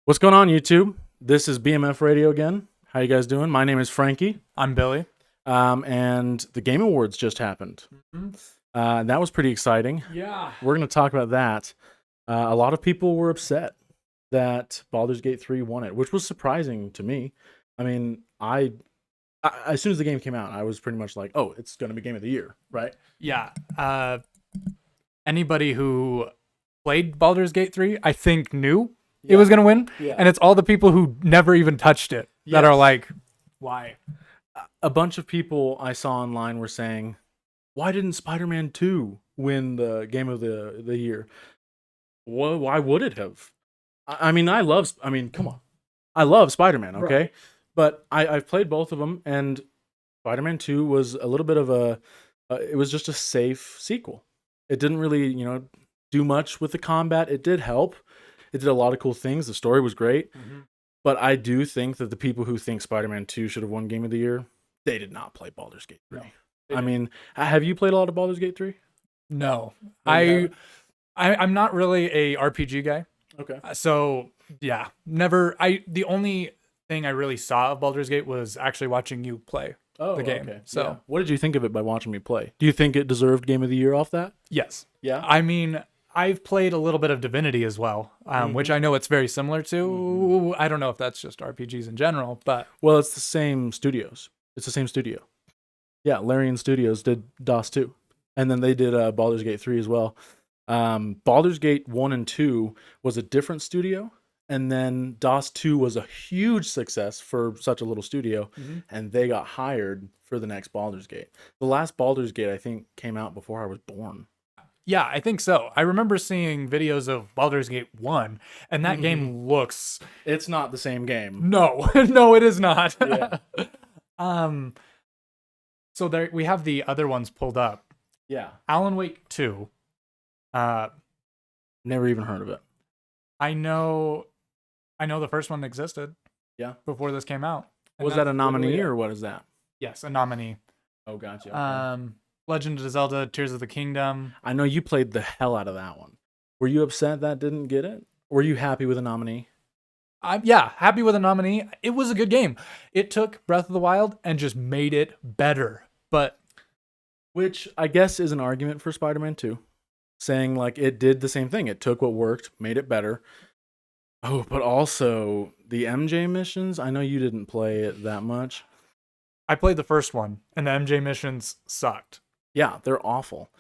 What's going on, YouTube? This is BMF Radio again. How you guys doing? My name is Frankie, I'm Billy. and the Game Awards just happened. That was pretty exciting. Yeah. We're going to talk about that. A lot of people were upset that Baldur's Gate 3 won it, which was surprising to me. I mean, as soon as the game came out, I was pretty much like, oh, it's going to be Game of the Year, right? Yeah. Anybody who played Baldur's Gate 3, I think knew it was going to win. Yeah. And it's all the people who never even touched it that are Yes. like, why? A bunch of people I saw online were saying, why didn't Spider-Man 2 win the Game of the Year? Well, why would it have? I mean, come on. I love Spider-Man, okay? Right. But I've played both of them, and Spider-Man 2 was a little bit of it was just a safe sequel. It didn't really, do much with the combat. It did help. It did a lot of cool things. The story was great. But I do think that the people who think Spider-Man 2 should have won Game of the Year, they did not play Baldur's Gate 3. No, I mean, have you played a lot of Baldur's Gate 3? No. Oh, you I'm not really a RPG guy. Okay. So, yeah. Never. The only thing I really saw of Baldur's Gate was actually watching you play. Oh, the game. Okay. So- Yeah. What did you think of it by watching me play? Do you think it deserved Game of the Year off that? Yes. Yeah. I mean, I've played a little bit of Divinity as well, which I know it's very similar to. I don't know if that's just RPGs in general, but Well, it's the same studios. It's the same studio. Yeah, Larian Studios did DOS 2. And then they did Baldur's Gate 3 as well. Baldur's Gate 1 and 2 was a different studio. And then DOS 2 was a huge success for such a little studio. And they got hired for the next Baldur's Gate. The last Baldur's Gate, I think, came out before I was born. yeah, I think so. I remember seeing videos of Baldur's Gate 1, and that game looks. It's not the same game. No, no, it is not. Yeah. So there we have the other ones pulled up. Yeah. Alan Wake 2. Never even heard of it. I know the first one existed. Yeah. Before this came out. And Was that a that's nominee literally it. or what is that? Yes, a nominee. Oh, gotcha. Okay. Legend of Zelda: Tears of the Kingdom. I know you played the hell out of that one. Were you upset that didn't get it? Were you happy with a nominee? I'm happy with a nominee. It was a good game. It took Breath of the Wild and just made it better. But Which I guess is an argument for Spider-Man 2. Saying like it did the same thing. It took what worked, made it better. Oh, but also the MJ missions, I know you didn't play it that much. I played the first one, and the MJ missions sucked. Yeah, they're awful.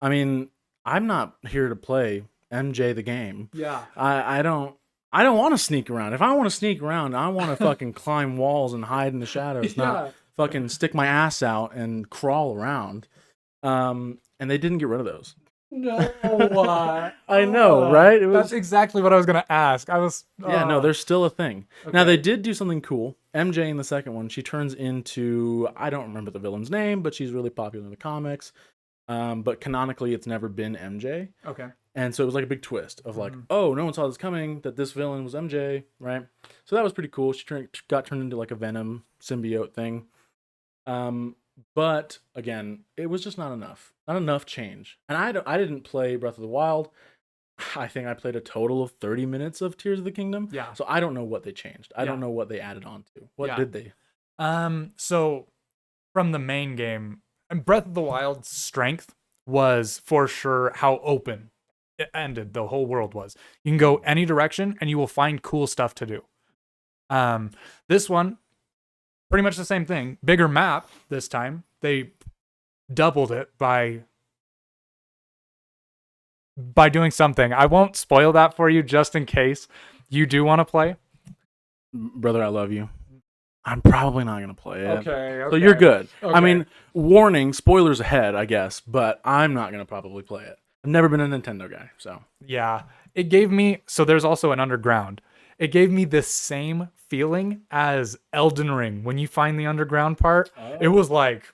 I mean, I'm not here to play MJ the game. Yeah. I don't want to sneak around. If I want to sneak around, I want to fucking climb walls and hide in the shadows, not fucking stick my ass out and crawl around. And they didn't get rid of those. No. I know, right? It That's exactly what I was going to ask. I was. Yeah, no, there's still a thing. Now, Okay. they did do something cool. MJ in the second one, she turns into, I don't remember the villain's name, but she's really popular in the comics. But canonically, it's never been MJ. Okay. And so it was like a big twist of like, oh, no one saw this coming, that this villain was MJ, right? So that was pretty cool. She got turned into like a Venom symbiote thing. But again, it was just not enough. Not enough change. And I didn't play Breath of the Wild. I think I played a total of 30 minutes of Tears of the Kingdom. Yeah. So I don't know what they changed. I don't Yeah. know what they added on to. What Yeah. did they? So from the main game, and Breath of the Wild's strength was for sure how open it ended. The whole world was. You can go any direction, and you will find cool stuff to do. This one, pretty much the same thing. Bigger map this time. They doubled it by doing something. I won't spoil that for you just in case you do want to play. Brother, I love you. I'm probably not going to play it. Okay. So you're good. I Okay. mean, warning, spoilers ahead, I guess, but I'm not going to probably play it. I've never been a Nintendo guy, so. Yeah. It gave me, so there's also an underground. It gave me the same feeling as Elden Ring. When you find the underground part, it was like,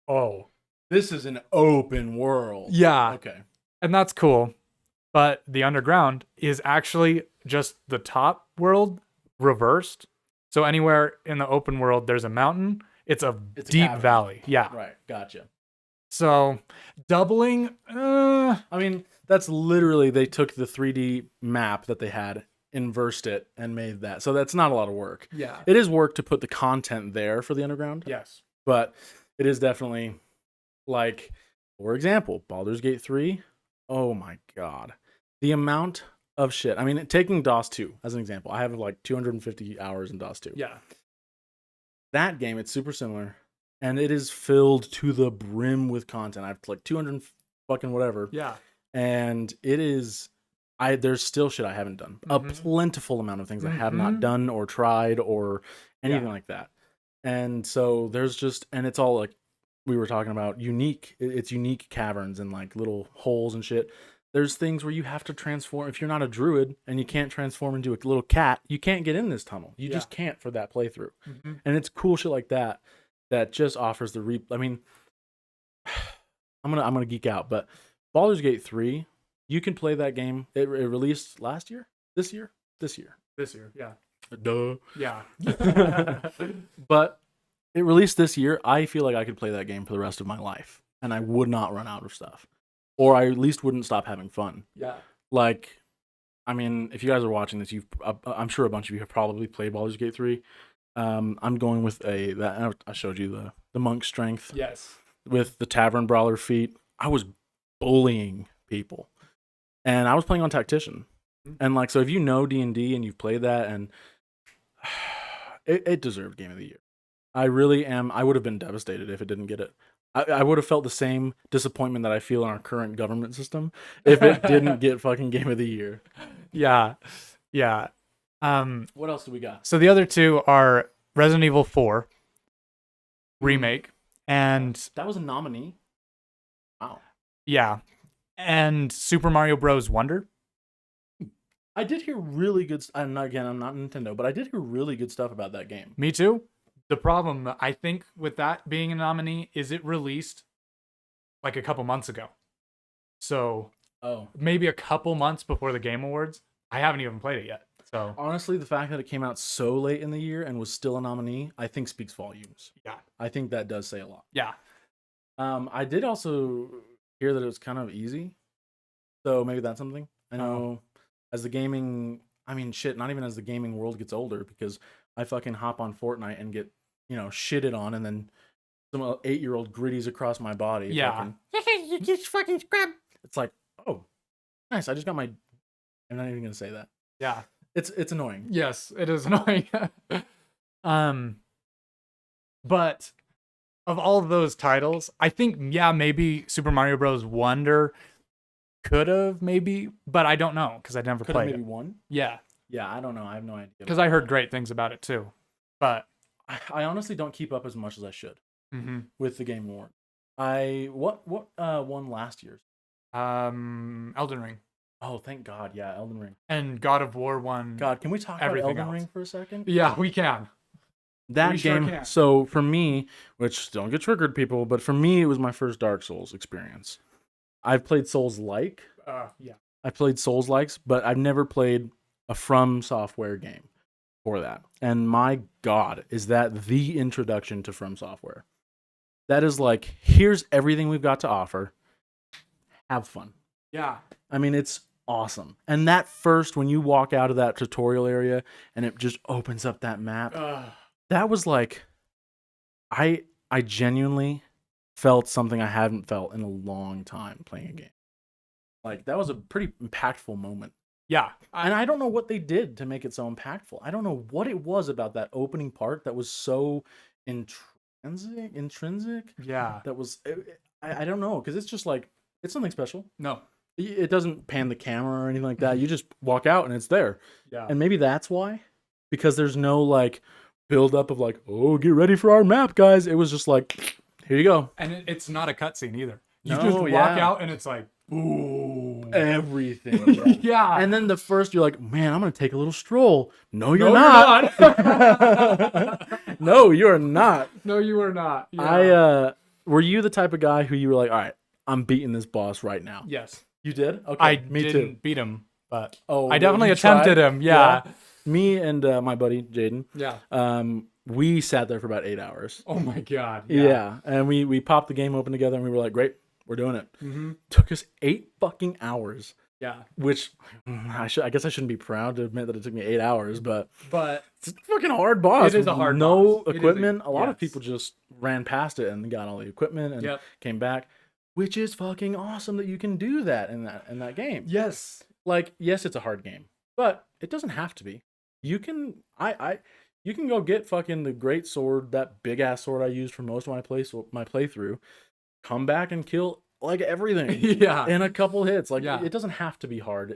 oh. This is an open world. Yeah. Okay. And that's cool. But the underground is actually just the top world reversed. So anywhere in the open world, there's a mountain. It's a It's a deep cavern. valley. Yeah. Right. Gotcha. So doubling, I mean, that's literally, they took the 3D map that they had inversed it and made that. So that's not a lot of work. Yeah. It is work to put the content there for the underground, Yes. but it is definitely like, for example, Baldur's Gate 3. Oh my god. The amount of shit. I mean, taking DOS 2 as an example. I have like 250 hours in DOS 2. Yeah. That game, it's super similar, and it is filled to the brim with content. I've like 200 fucking whatever. Yeah. And it is there's still shit I haven't done. A plentiful amount of things I have not done or tried or anything like that. And so there's just, and it's all like we were talking about, unique. It's unique caverns and like little holes and shit. There's things where you have to transform. If you're not a druid and you can't transform into a little cat, you can't get in this tunnel. You just can't for that playthrough. And it's cool shit like that that just offers the I mean, I'm gonna geek out, but Baldur's Gate 3, you can play that game. It released last year? This year? This year. Yeah. Duh. Yeah. But it released this year. I feel like I could play that game for the rest of my life, and I would not run out of stuff. Or I at least wouldn't stop having fun. Yeah. Like, I mean, if you guys are watching this, I'm sure a bunch of you have probably played Baldur's Gate 3. I'm going with I showed you the monk strength. Yes. With the tavern brawler feat. I was bullying people. And I was playing on Tactician. And like, so if you know D&D and you've played that, and it deserved Game of the Year. I really am. I would have been devastated if it didn't get it. I would have felt the same disappointment that I feel in our current government system if it didn't get fucking Game of the Year. Yeah. Yeah. What else do we got? So the other two are Resident Evil 4 remake, and that was a nominee. Wow. Yeah. And Super Mario Bros. Wonder. I did hear really good. I'm not Nintendo, but I did hear really good stuff about that game. Me too. The problem, I think, with that being a nominee is it released like a couple months ago. So maybe a couple months before the Game Awards. I haven't even played it yet. So honestly, the fact that it came out so late in the year and was still a nominee, I think speaks volumes. Yeah. I think that does say a lot. Yeah. I did also hear that it was kind of easy. So maybe that's something. I know as the gaming, I mean, shit, not even as the gaming world gets older, because I fucking hop on Fortnite and get, shitted on, and then some 8-year-old gritties across my body. Yeah. You just fucking scrap. It's like, oh, nice. I just got my. I'm not even gonna say that. Yeah. It's annoying. Yes, it is annoying. But of all of those titles, I think maybe Super Mario Bros. Wonder could have maybe, but I don't know because I never played maybe it. Won. Yeah. Yeah, I don't know. I have no idea. Because I heard great things about it too, but I honestly don't keep up as much as I should with the Game Award. What won last year's? Elden Ring. Oh, thank God. Yeah, Elden Ring. And God of War won. God, can we talk about Elden Ring for a second? Yeah, we can. That game. Sure can. So for me, which don't get triggered, people, but for me, it was my first Dark Souls experience. I've played Souls-like. Yeah. I've played Souls-likes, but I've never played a From Software game for that. And my God, is that the introduction to From Software? That is like, here's everything we've got to offer. Have fun. Yeah. I mean, it's awesome. And that first, when you walk out of that tutorial area and it just opens up that map, that was like, I genuinely felt something I hadn't felt in a long time playing a game. Like, that was a pretty impactful moment. Yeah. And I don't know what they did to make it so impactful. I don't know what it was about that opening part that was so intrinsic. Yeah. That was, I don't know, because it's just like, it's something special. No. It doesn't pan the camera or anything like that. You just walk out and it's there. Yeah. And maybe that's why. Because there's no like build up of like, oh, get ready for our map, guys. It was just like, here you go. And it's not a cutscene either. You just walk out and it's like, ooh. Everything. Yeah. And then the first you're like, man, I'm going to take a little stroll. No, you're not. No, you're not. No, you are not. Yeah. Were you the type of guy who you were like, all right, I'm beating this boss right now? Yes. You did? Okay. I me didn't too. beat him, but I definitely attempted him. Yeah. Me and my buddy Jaden. Yeah. We sat there for about 8 hours. Oh my God. Yeah. And we popped the game open together and we were like, great, we're doing it. Took us 8 fucking hours Yeah. which I guess I shouldn't be proud to admit that it took me 8 hours, but But it's a fucking hard boss. It is a with hard no boss. It is a- equipment. A lot of yes. people just ran past it and got all the equipment and Yep. came back, which is fucking awesome that you can do that in that game. Yes. Like, yes, it's a hard game, but it doesn't have to be. You can you can go get fucking the great sword, that big ass sword I used for most of my playthrough, come back and kill like everything Yeah. in a couple hits. Like Yeah. it doesn't have to be hard.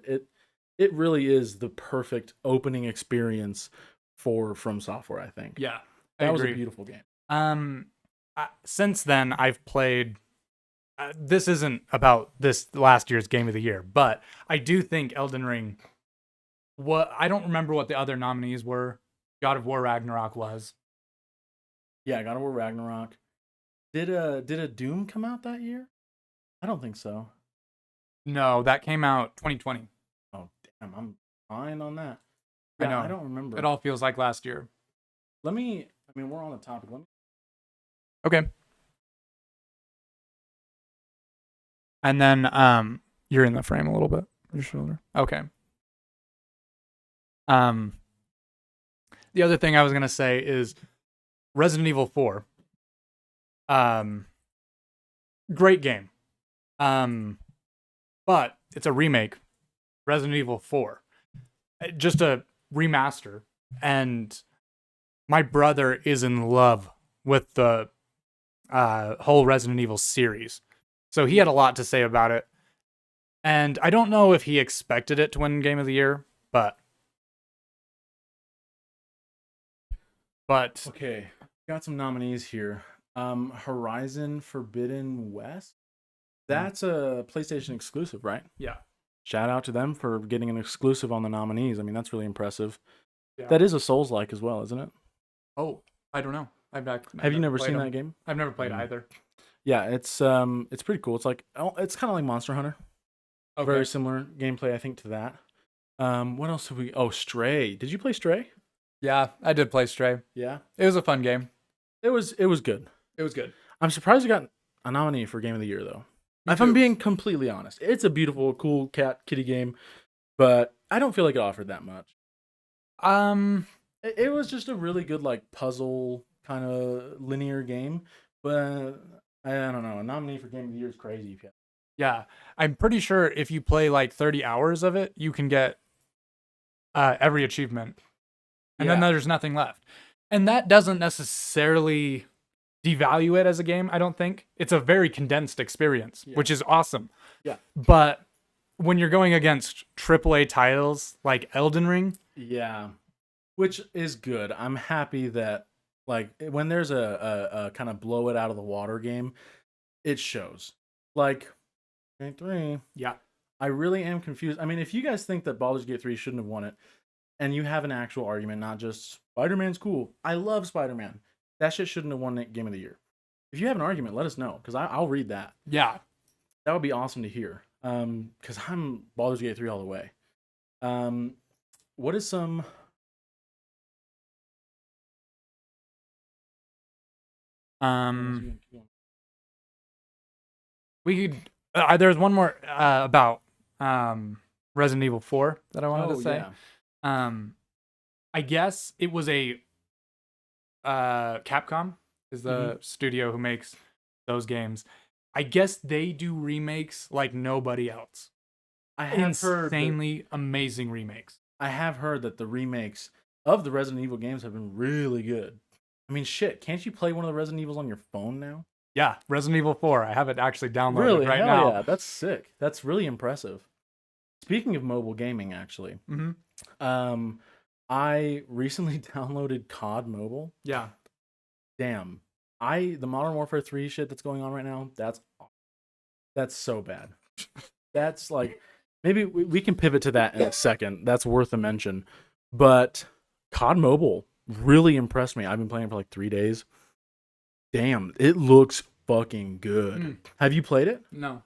It really is the perfect opening experience for From Software, I think. Yeah. I That was a agree. beautiful game. Since then, I've played. This isn't about this last year's game of the year, but I do think Elden Ring. I don't remember what the other nominees were. God of War Ragnarok was. Yeah, God of War Ragnarok. Did a Doom come out that year? I don't think so. No, that came out 2020. Oh damn, I'm fine on that. I Yeah, know. I don't remember. It all feels like last year. Let me. I mean, we're on the topic. Let me. Okay. And then you're in the frame a little bit. Your shoulder. Okay. The other thing I was gonna say is Resident Evil 4. Great game. But it's a remake. Resident Evil 4. Just a remaster. And my brother is in love with the whole Resident Evil series. So he had a lot to say about it. And I don't know if he expected it to win Game of the Year, but Okay, got some nominees here. Horizon Forbidden West. That's a PlayStation exclusive, right? yeah. Shout out to them for getting an exclusive on the nominees. I mean, that's really impressive. Yeah. That is a Souls-like as well, isn't it? Oh, I don't know. Have you never seen played that game? I've never played Mm. either. Yeah, it's pretty cool. It's like it's kind of like Monster Hunter. Okay. Very similar gameplay, I think, to that. What else have we? Oh, Stray. Did you play Stray? Yeah, I did play Stray. Yeah, It was a fun game. it was good. It was good. I'm surprised it got a nominee for Game of the Year though. Me If I'm too. being completely honest, it's a beautiful, cool kitty game, but I don't feel like it offered that much. It was just a really good like puzzle kind of linear game, but I don't know. A nominee for Game of the Year is crazy. If you Yeah, I'm pretty sure if you play like 30 hours of it, you can get every achievement, and then Yeah. there's nothing left. And that doesn't necessarily devalue it as a game. I don't think it's a very condensed experience, Yeah. which is awesome. Yeah. But when you're going against AAA titles like Elden Ring, Yeah, which is good. I'm happy that like when there's a kind of blow it out of the water game, it shows. Like Gate 3, yeah, I really am confused. I mean, if you guys think that Baldur's Gate 3 shouldn't have won it, and you have an actual argument, not just Spider-Man's cool. I love Spider-Man. That shit shouldn't have won that Game of the Year. If you have an argument, let us know because I'll read that. yeah. That would be awesome to hear. Because I'm Baldur's Gate 3 all the way. What is some? We could. There's one more about Resident Evil 4 that I wanted to say. Yeah. I guess it was a Capcom is the studio who makes those games. I guess they do remakes like nobody else. I have heard Insanely amazing remakes. I have heard that the remakes of the Resident Evil games have been really good. I mean, shit, can't you play one of the Resident Evils on your phone now? Yeah, Resident Evil 4. I have it actually downloaded Really? right Hell now. yeah, that's sick. That's really impressive. Speaking of mobile gaming, actually, Mm-hmm. I recently downloaded COD Mobile. Yeah. Damn, the Modern Warfare 3 shit that's going on right now. That's so bad. That's like maybe we can pivot to that in a second. That's worth a mention. But COD Mobile really impressed me. I've been playing for like 3 days. Damn, it looks fucking good. Have you played it? No.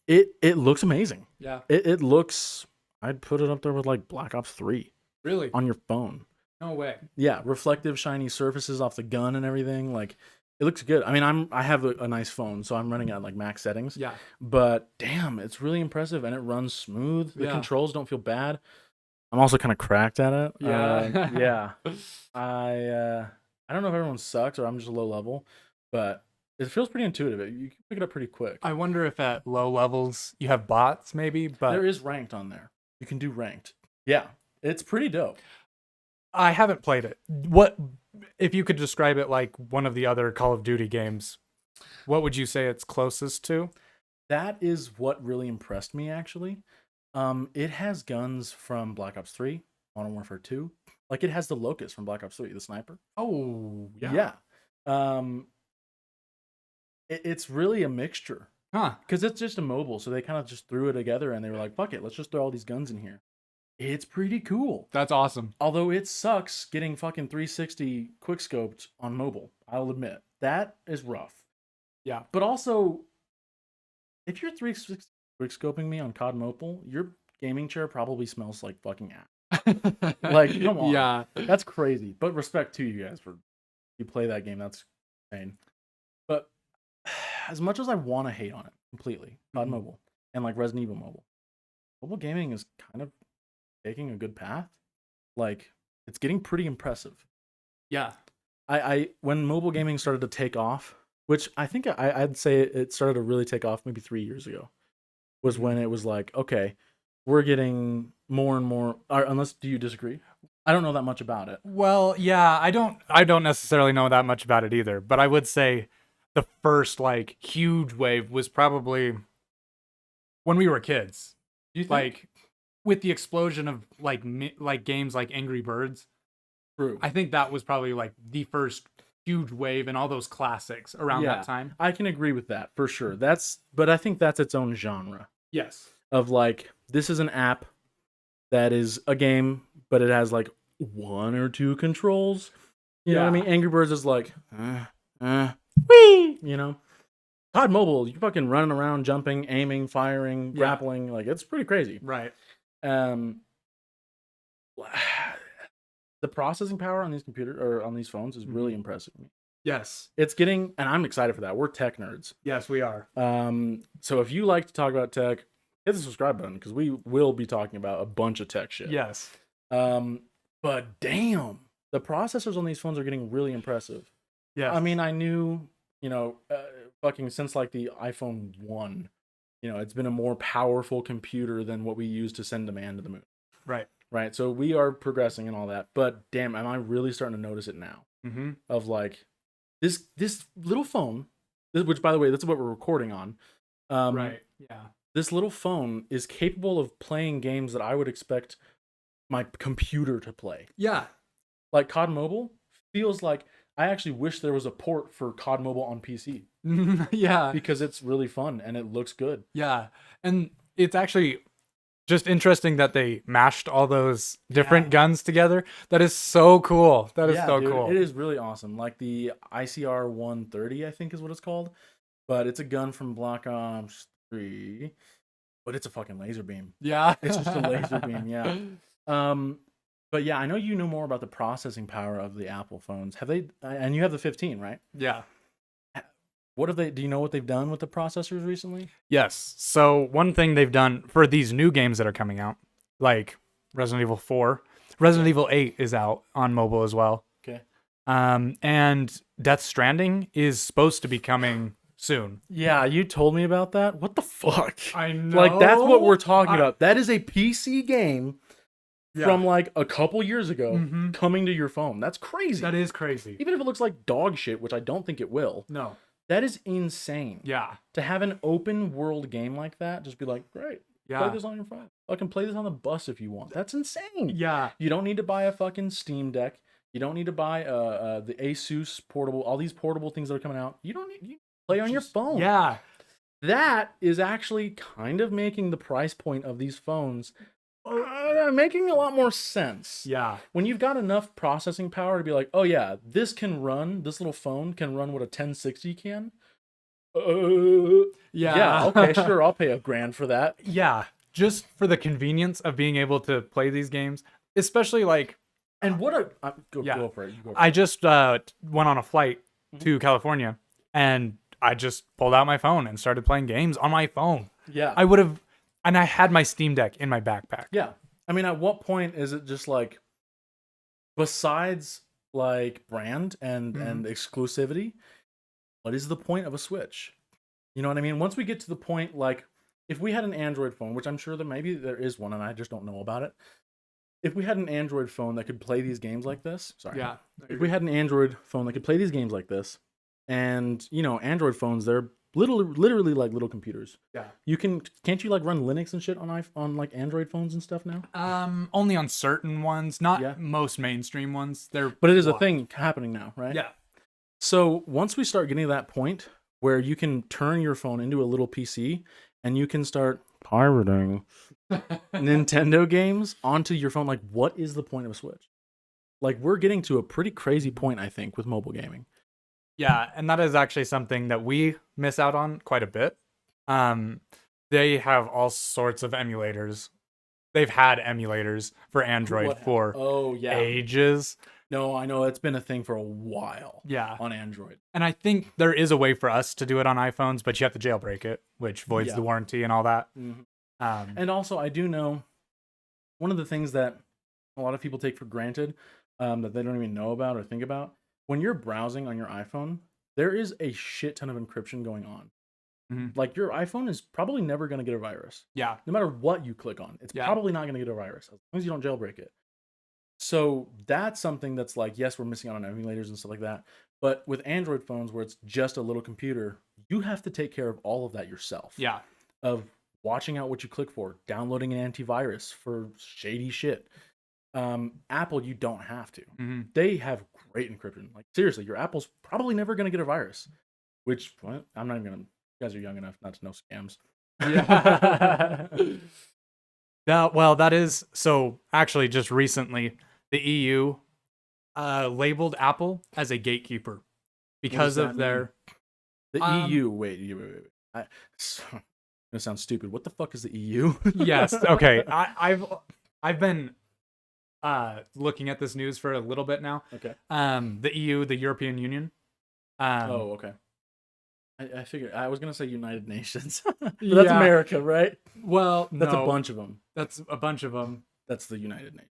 It looks amazing. Yeah. It looks. I'd put it up there with like Black Ops 3 Really? on your phone. No way. Yeah, reflective, shiny surfaces off the gun and everything. Like It looks good. I mean, I have a nice phone, so I'm running it at like max settings. Yeah. But damn, it's really impressive and it runs smooth. The Yeah. controls don't feel bad. I'm also kind of cracked at it. Yeah. Yeah. I don't know if everyone sucks or I'm just a low level, but it feels pretty intuitive. You can pick it up pretty quick. I wonder if at low levels you have bots, maybe, but There is ranked on there. You can do ranked. Yeah, it's pretty dope. I haven't played it. What if you could describe it like one of the other Call of Duty games? What would you say it's closest to? That is what really impressed me, actually. It has guns from Black Ops 3, Modern Warfare 2. Like it has the Locust from Black Ops 3, the sniper. Oh, Yeah. It's really a mixture Huh. because it's just a mobile, so they kind of just threw it together and they were like, "Fuck it, let's just throw all these guns in here." It's pretty cool. That's awesome. Although it sucks getting fucking 360 quickscoped on mobile. I'll admit that is rough. Yeah. But also, if you're 360 quickscoping me on COD Mobile, your gaming chair probably smells like fucking ass. Like, come on. Yeah. That's crazy. But respect to you guys for you play that game. That's insane. But as much as I want to hate on it completely, COD Mhm. Mobile and like Resident Evil mobile gaming is kind of taking a good path. Like, it's getting pretty impressive. Yeah. I when mobile gaming started to take off, which I think I'd say it started to really take off maybe 3 years ago, was when it was like, okay, we're getting more and more. Unless, do you disagree? I don't know that much about it. Well, yeah, I don't necessarily know that much about it either, but I would say the first like huge wave was probably when we were kids. Do you think? Like with the explosion of like like games like Angry Birds. True. I think that was probably like the first huge wave and all those classics around Yeah. that time. I can agree with that for sure. But I think that's its own genre Yes. of like, this is an app that is a game, but it has like one or two controls. You know what I mean? Yeah. Angry Birds is like, wee, you know? COD Mobile, you fucking running around, jumping, aiming, firing, Yeah. grappling. Like, it's pretty crazy. Right. Um, the processing power on these on these phones is really impressive to me. Yes. It's getting, and I'm excited for that. We're tech nerds. Yes, we are. So if you like to talk about tech, hit the subscribe button because we will be talking about a bunch of tech shit. Yes. But damn, the processors on these phones are getting really impressive. Yes. I mean, I knew, fucking since like the iPhone 1, it's been a more powerful computer than what we use to send a man to the moon. Right. Right. So we are progressing and all that. But damn, am I really starting to notice it now? Mm-hmm. Of like this little phone, which by the way, that's what we're recording on. Right. Yeah. This little phone is capable of playing games that I would expect my computer to play. Yeah. Like COD Mobile feels like I actually wish there was a port for COD Mobile on PC Yeah. because it's really fun and it looks good. Yeah. And it's actually just interesting that they mashed all those different guns together. That is so cool. That is so dude, cool. It is really awesome. Like the ICR 130, I think is what it's called. But it's a gun from Black Ops 3. But it's a fucking laser beam. Yeah. It's just a laser beam, yeah. But yeah, I know you know more about the processing power of the Apple phones. Have they? And you have the 15, right? Yeah. What have they? Do you know what they've done with the processors recently? Yes. So one thing they've done for these new games that are coming out, like Resident Evil 4, Resident Evil 8 is out on mobile as well. Okay. And Death Stranding is supposed to be coming soon. Yeah, you told me about that. What the fuck? I know. Like that's what we're talking about. That is a PC game Yeah. from like a couple years ago Mhm. coming to your phone. That's crazy. That is crazy. Even if it looks like dog shit, which I don't think it will. No. That is insane. Yeah. To have an open world game like that, just be like, great, play Yeah. this on your phone. Fucking play this on the bus if you want. That's insane. Yeah. You don't need to buy a fucking Steam Deck. You don't need to buy the Asus portable. All these portable things that are coming out. You don't need. You play on your phone. Yeah. That is actually kind of making the price point of these phones making a lot more sense. Yeah. When you've got enough processing power to be like, oh yeah, this little phone can run what a 1060 can. Yeah, okay, sure, I'll pay $1,000 for that. Yeah. Just for the convenience of being able to play these games, especially like And what a go Yeah. for it. You go for I it. just went on a flight to California, and I just pulled out my phone and started playing games on my phone. Yeah. I would have, and I had my Steam Deck in my backpack. Yeah. I mean, at what point is it just like, besides like brand and exclusivity, what is the point of a Switch? You know what I mean? Once we get to the point, like, if we had an Android phone, which I'm sure that maybe there is one and I just don't know about it. If we had an Android phone that could play these games like this, sorry. Yeah. If we had an Android phone that could play these games like this, and you know, Android phones, they're literally like little computers. Yeah. Can't you like run Linux and shit on like Android phones and stuff now? Only on certain ones, not Yeah. most mainstream ones. But it is a thing happening now, right? Yeah. So once we start getting to that point where you can turn your phone into a little PC and you can start pirating Nintendo games onto your phone, like, what is the point of a Switch? Like, we're getting to a pretty crazy point, I think, with mobile gaming. Yeah, and that is actually something that we miss out on quite a bit. They have all sorts of emulators. They've had emulators for Android for ages. No, I know it's been a thing for a while. Yeah. On Android. And I think there is a way for us to do it on iPhones, but you have to jailbreak it, which voids the warranty and all that. Mm-hmm. And also, I do know one of the things that a lot of people take for granted that they don't even know about or think about. When you're browsing on your iPhone, there is a shit ton of encryption going on. Mm-hmm. Like, your iPhone is probably never going to get a virus. Yeah. No matter what you click on, it's probably not going to get a virus as long as you don't jailbreak it. So that's something that's like, yes, we're missing out on emulators and stuff like that. But with Android phones, where it's just a little computer, you have to take care of all of that yourself. Yeah. Of watching out what you click for, downloading an antivirus for shady shit. Apple, you don't have to. Mm-hmm. They have great encryption. Like, seriously, your Apple's probably never going to get a virus. Which, well, I'm not even going to. You guys are young enough not to know scams. Yeah. Now, well, that is so. Actually, just recently, the EU labeled Apple as a gatekeeper because of their EU. Wait. It's gonna sound stupid. What the fuck is the EU? Yes. Okay. I've been looking at this news for a little bit now. Okay. The EU, the European Union. Okay. I figured I was gonna say United Nations. But that's America, right? Well, that's a bunch of them. That's a bunch of them. That's the United Nations.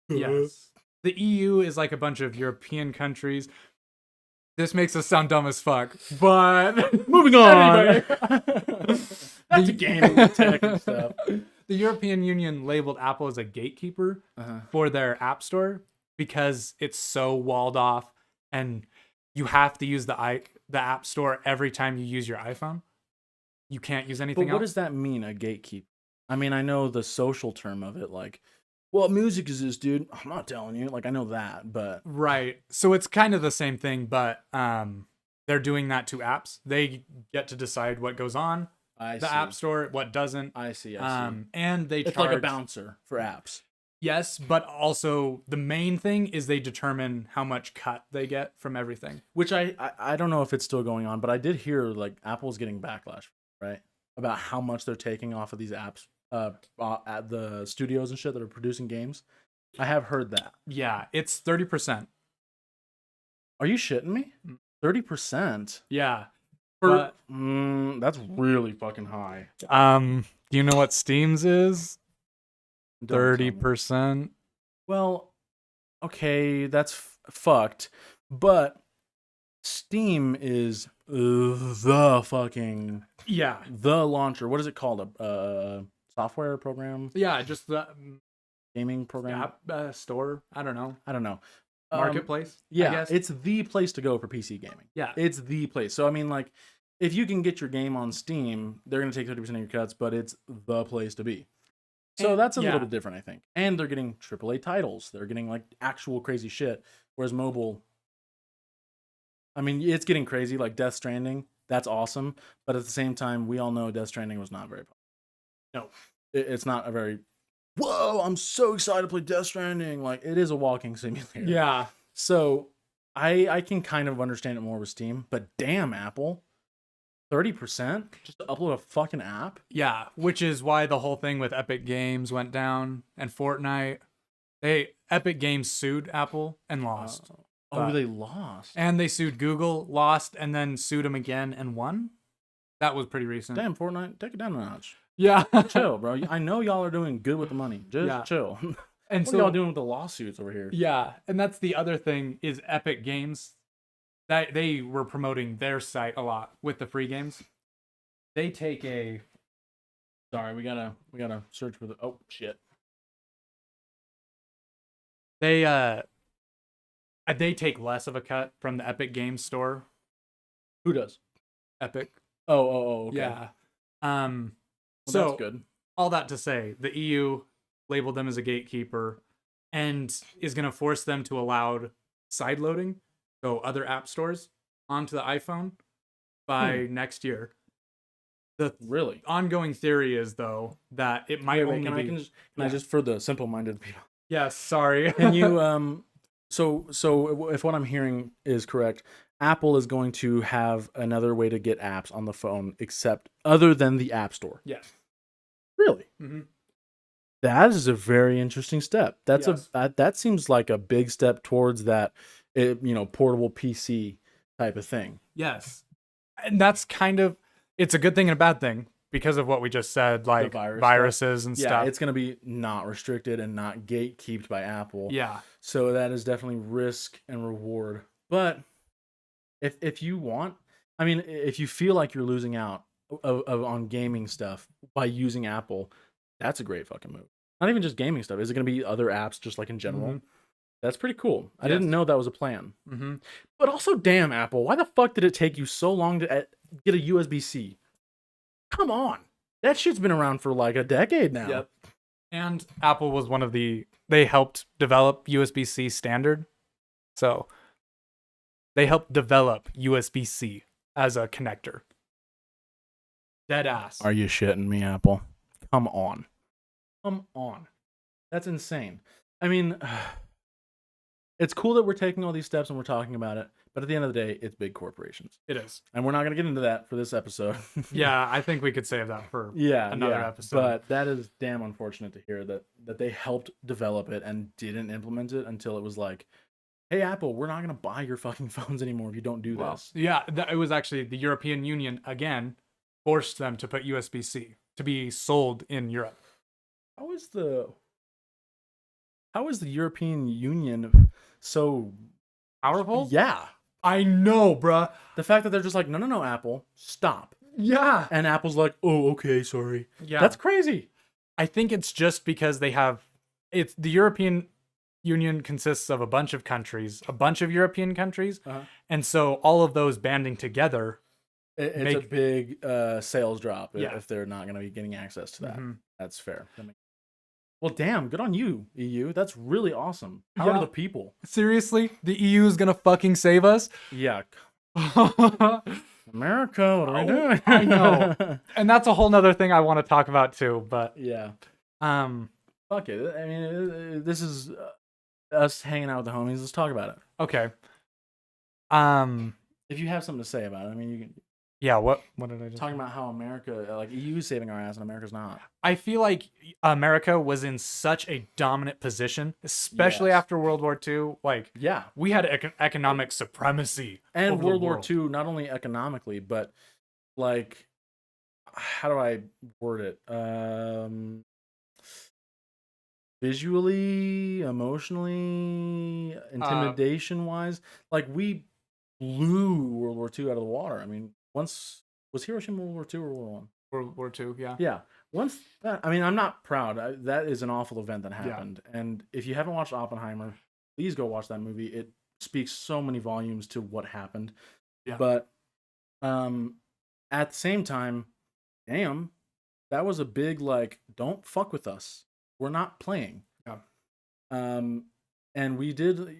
Yes. The EU is like a bunch of European countries. This makes us sound dumb as fuck, but moving on. Anyway. That's a gaming tech and stuff. The European Union labeled Apple as a gatekeeper for their app store because it's so walled off, and you have to use the app store every time you use your iPhone. You can't use anything else. But what does that mean, a gatekeeper? I mean, I know the social term of it, like, what music is this, dude? I'm not telling you. Like, I know that, but... Right. So it's kind of the same thing, but they're doing that to apps. They get to decide what goes on the App Store, what doesn't. I see. And they it's charge... like a bouncer for apps. Yes, but also the main thing is they determine how much cut they get from everything. Which I don't know if it's still going on, but I did hear, like, Apple's getting backlash, right? About how much they're taking off of these apps. At the studios and shit that are producing games. I have heard that. Yeah, it's 30%. Are you shitting me? 30%? Yeah. But, that's really fucking high. Do you know what Steam's is? 30%. Well, okay, that's fucked. But Steam is the fucking the launcher. What is it called? Software program? Yeah, just the gaming program. App store. I don't know. Marketplace. Yeah, I guess. It's the place to go for PC gaming. Yeah, it's the place. So I mean, like, if you can get your game on Steam, they're gonna take 30% of your cuts, but it's the place to be. So that's a little bit different, I think. And they're getting AAA titles. They're getting like actual crazy shit. Whereas mobile, I mean, it's getting crazy. Like Death Stranding, that's awesome. But at the same time, we all know Death Stranding was not very popular. No, it's not a very, whoa, I'm so excited to play Death Stranding. Like, it is a walking simulator. Yeah. So I can kind of understand it more with Steam. But damn, Apple, 30% just to upload a fucking app? Yeah, which is why the whole thing with Epic Games went down and Fortnite. Epic Games sued Apple and lost. Oh, But- they lost. And they sued Google, lost, and then sued them again and won. That was pretty recent. Damn, Fortnite, take it down a notch. Yeah. Chill, bro. I know y'all are doing good with the money. Just Yeah. chill. And What so are y'all doing with the lawsuits over here? yeah, and that's the other thing is Epic Games. That they were promoting their site a lot with the free games. They take a Sorry, we gotta search for the. Oh shit. they take less of a cut from the Epic Games store. Who does? Epic. Oh. Okay. Yeah. Well, So that's good. all that to say, the EU labeled them as a gatekeeper and is going to force them to allow side loading, so other app stores, onto the iPhone by next year. The Really. ongoing theory is, though, that it might Wait, only can be... can I just for the simple-minded people? Yes, sorry. Can you so if what I'm hearing is correct, Apple is going to have another way to get apps on the phone except other than the App Store. Yes. Really? Mm-hmm. That is a very interesting step. That's Yes. that seems like a big step towards that portable PC type of thing. Yes. And that's kind of... It's a good thing and a bad thing because of what we just said, like virus viruses and Yeah, stuff. it's going to be not restricted and not gatekept by Apple. Yeah. So that is definitely risk and reward. But if you want, I mean, if you feel like you're losing out on gaming stuff by using Apple, that's a great fucking move. Not even just gaming stuff. Is it going to be other apps just like in general? Mhm. That's pretty cool. I Yes. didn't know that was a plan. Mm-hmm. But also, damn, Apple, why the fuck did it take you so long to get a USB-C? Come on. That shit's been around for like a decade now. Yep. And Apple was one of they helped develop USB-C standard. So they helped develop USB-C as a connector. Dead ass. Are you shitting me, Apple? Come on. Come on. That's insane. I mean, it's cool that we're taking all these steps and we're talking about it, but at the end of the day, it's big corporations. It is. And we're not going to get into that for this episode. Yeah, I think we could save that for another episode. But that is damn unfortunate to hear that they helped develop it and didn't implement it until it was like, hey, Apple, we're not going to buy your fucking phones anymore if you don't do this. Yeah, it was actually the European Union, again, forced them to put USB-C to be sold in Europe. How is the European Union so Powerful? Yeah. I know, bruh. The fact that they're just like, no, Apple, stop. Yeah. And Apple's like, oh, okay, sorry. Yeah. That's crazy. I think it's just because the European Union consists of a bunch of countries, a bunch of European countries. Uh-huh. And so all of those banding together. It's a big sales drop Yeah. if they're not going to be getting access to that. Mhm. That's fair. Well, damn, good on you, EU. That's really awesome. How Yeah. are the people? Seriously? The EU is going to fucking save us? Yeah. And America, what are we Oh, doing? I know. that's a whole nother thing I want to talk about too. But Yeah. um, Fuck it. I mean, this is us hanging out with the homies. Let's talk about it. okay. If you have something to say about it, I mean, you can Yeah, what did I just talking about how America, like EU is saving our ass and America's not. I feel like America was in such a dominant position, especially Yes. after World War II. Like, Yeah. we had economic supremacy. And over the World War world. II, not only economically, but like, how do I word it? Visually, emotionally, intimidation wise, like we blew World War II out of the water. I mean, once was Hiroshima World War II or World War One? World War II, yeah. Yeah. Once that, I mean, I'm not proud. That is an awful event that Yeah. happened. And if you haven't watched Oppenheimer, please go watch that movie. It speaks so many volumes to what happened. Yeah. But at the same time, damn, that was a big like, don't fuck with us. We're not playing. Yeah. And we did,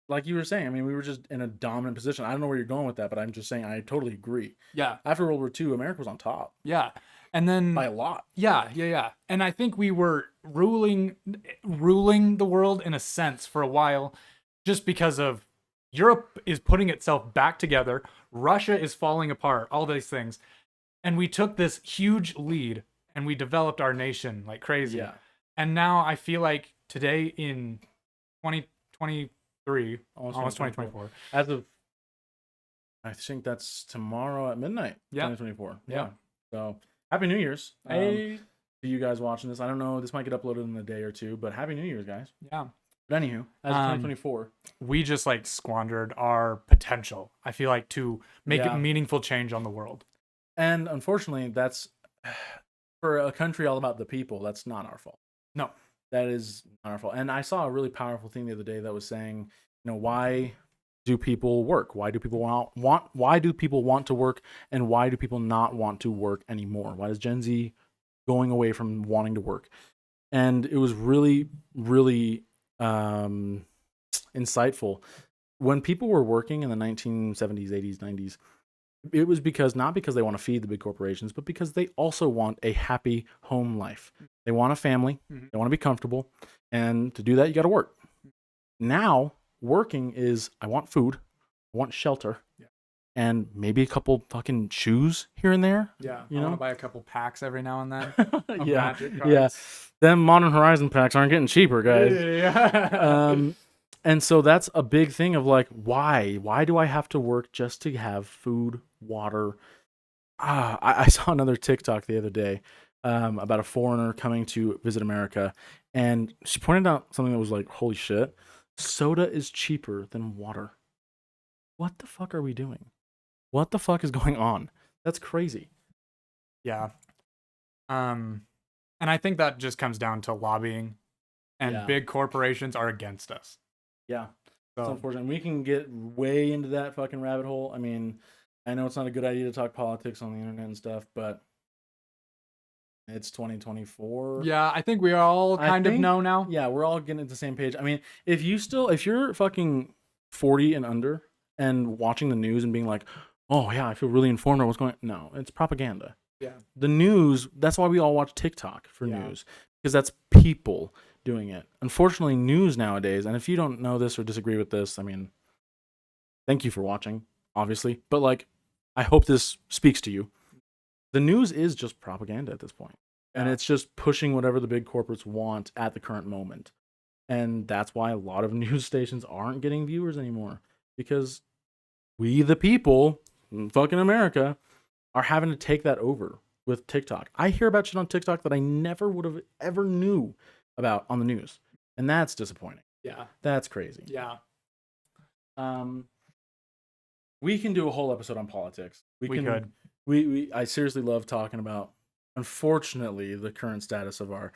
like you were saying, I mean, we were just in a dominant position. I don't know where you're going with that, but I'm just saying I totally agree. Yeah, After World War II, America was on top yeah. And then by a lot. yeah. And I think we were ruling the world in a sense for a while just because of Europe is putting itself back together, Russia is falling apart, all these things. And we took this huge lead and we developed our nation like crazy. Yeah. And now I feel like today in 2020 2023, almost 2024. As of, I think that's tomorrow at midnight. Yeah. 2024. Yeah. Yeah. So Happy New Year's. Hey. To you guys watching this, I don't know. This might get uploaded in a day or two, but Happy New Year's, guys. Yeah. But anywho, as of 2024, we just like squandered our potential. I feel like to make a meaningful change on the world. And unfortunately, that's for a country all about the people. That's not our fault. No, that is not our fault. And I saw a really powerful thing the other day that was saying, why do people work? Why do people why do people want to work, and why do people not want to work anymore? Why is Gen Z going away from wanting to work? And it was really, really insightful. When people were working in the 1970s, 80s, 90s, it was not because they want to feed the big corporations, but because they also want a happy home life. They want a family. Mm-hmm. They want to be comfortable. And to do that, you got to work. Now, working is, I want food, I want shelter, and maybe a couple fucking shoes here and there. Yeah, I want to buy a couple packs every now and then. Yeah. Them Modern Horizon packs aren't getting cheaper, guys. Yeah. And so that's a big thing of like, why? Why do I have to work just to have food, water? I saw another TikTok the other day about a foreigner coming to visit America, and she pointed out something that was like, holy shit, soda is cheaper than water. What the fuck are we doing? What the fuck is going on? That's crazy. Yeah. And I think that just comes down to lobbying, and big corporations are against us. Yeah. It's unfortunate. We can get way into that fucking rabbit hole. I mean, I know it's not a good idea to talk politics on the internet and stuff, but it's 2024. Yeah, I think we all kind of know now. Yeah, we're all getting at the same page. I mean, if you're fucking 40 and under and watching the news and being like, oh yeah, I feel really informed on what's going on. No, it's propaganda. Yeah. The news, that's why we all watch TikTok for news, because that's people doing it. Unfortunately, news nowadays, and if you don't know this or disagree with this, I mean, thank you for watching, obviously, but like, I hope this speaks to you. The news is just propaganda at this point, and it's just pushing whatever the big corporates want at the current moment. And that's why a lot of news stations aren't getting viewers anymore, because we, the people, in fucking America, are having to take that over with TikTok. I hear about shit on TikTok that I never would have ever knew about on the news, and that's disappointing. Yeah, that's crazy. Yeah. We can do a whole episode on politics. I seriously love talking about, unfortunately, the current status of our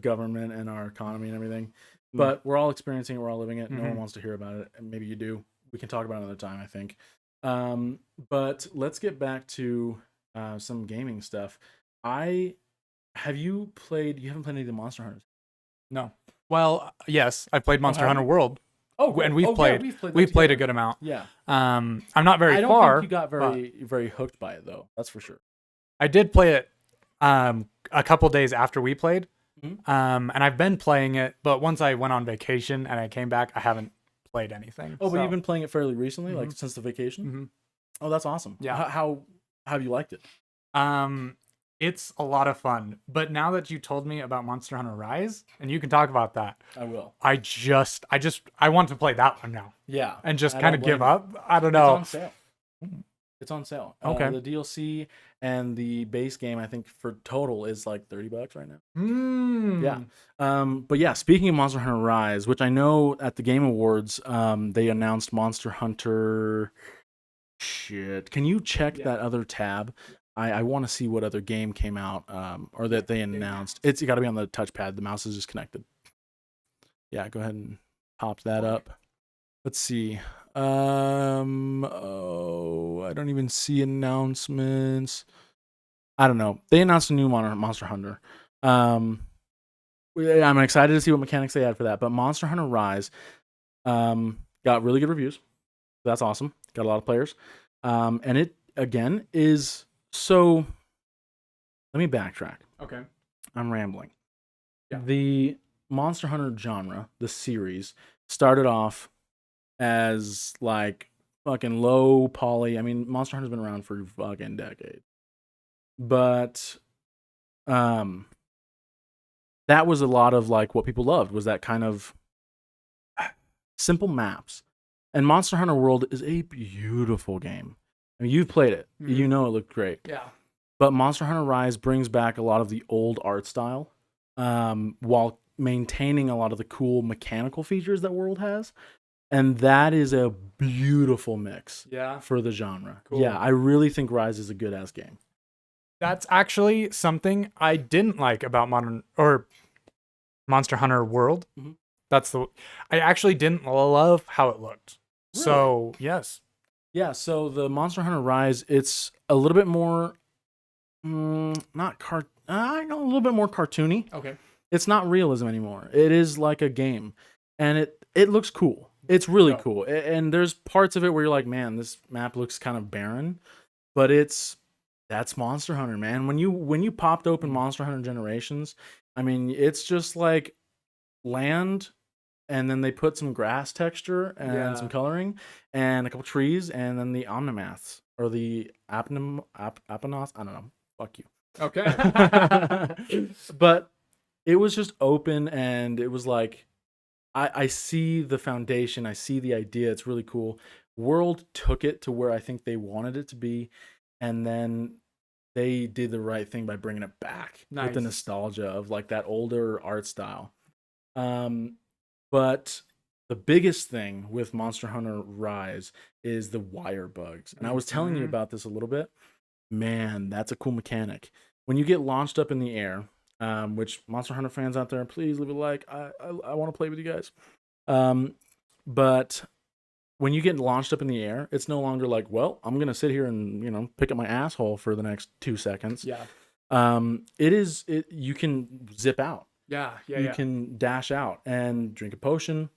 government and our economy and everything. But we're all experiencing it. We're all living it. No one wants to hear about it, and maybe you do. We can talk about it another time, I think. But let's get back to some gaming stuff. You haven't played any of the Monster Hunters? No. Well, yes, I played Monster Hunter World. Oh, and we've played a good amount. Yeah. I'm not very far. I don't think you got very hooked by it though. That's for sure. I did play it a couple days after we played. Mm-hmm. And I've been playing it, but once I went on vacation and I came back, I haven't played anything. Oh, but you've been playing it fairly recently, like since the vacation? Mm-hmm. Oh, that's awesome. Yeah. How have you liked it? It's a lot of fun. But now that you told me about Monster Hunter Rise, and you can talk about that. I will. I want to play that one now. Yeah. And just kind of give up. I don't know. It's on sale. Okay. The DLC and the base game, I think for total is like $30 right now. Yeah. But yeah, speaking of Monster Hunter Rise, which I know at the Game Awards, they announced Monster Hunter. Shit. Can you check that other tab? I want to see what other game came out or that they announced. It's got to be on the touchpad. The mouse is just connected. Yeah, go ahead and pop that up. Let's see. I don't even see announcements. I don't know. They announced a new Monster Hunter. I'm excited to see what mechanics they had for that. But Monster Hunter Rise got really good reviews. That's awesome. Got a lot of players. And it, again, is... So, let me backtrack. Okay. I'm rambling. Yeah. The Monster Hunter genre, the series, started off as like fucking low poly. I mean, Monster Hunter's been around for fucking decades. But that was a lot of like what people loved, was that kind of simple maps. And Monster Hunter World is a beautiful game. I mean, you've played it. Mhm. You know it looked great. Yeah. But Monster Hunter Rise brings back a lot of the old art style, while maintaining a lot of the cool mechanical features that World has. And that is a beautiful mix Yeah. for the genre. Cool. Yeah, I really think Rise is a good ass game. That's actually something I didn't like about Monster Hunter World. Mhm. I actually didn't love how it looked. Really? So, yes. Yeah, so the Monster Hunter Rise, it's a little bit more, not I know, a little bit more cartoony. Okay. It's not realism anymore. It is like a game, and it looks cool. It's really Yeah. cool, and there's parts of it where you're like, man, this map looks kind of barren, but that's Monster Hunter, man. When you popped open Monster Hunter Generations, I mean, it's just like land, and then they put some grass texture and Yeah. some coloring and a couple trees, and then the Omnimaths or the Apanoths. I don't know. Fuck you. Okay. But it was just open, and it was like I see the foundation, I see the idea. It's really cool. World took it to where I think they wanted it to be, and then they did the right thing by bringing it back with the Nice. nostalgia of like that older art style. But the biggest thing with Monster Hunter Rise is the wire bugs. And I was telling you Mhm. about this a little bit. Man, that's a cool mechanic. When you get launched up in the air, which Monster Hunter fans out there, please leave a like. I want to play with you guys. But when you get launched up in the air, it's no longer like, well, I'm gonna sit here and pick up my asshole for the next 2 seconds. Yeah. You can zip out. Yeah. You can dash out and drink a potion.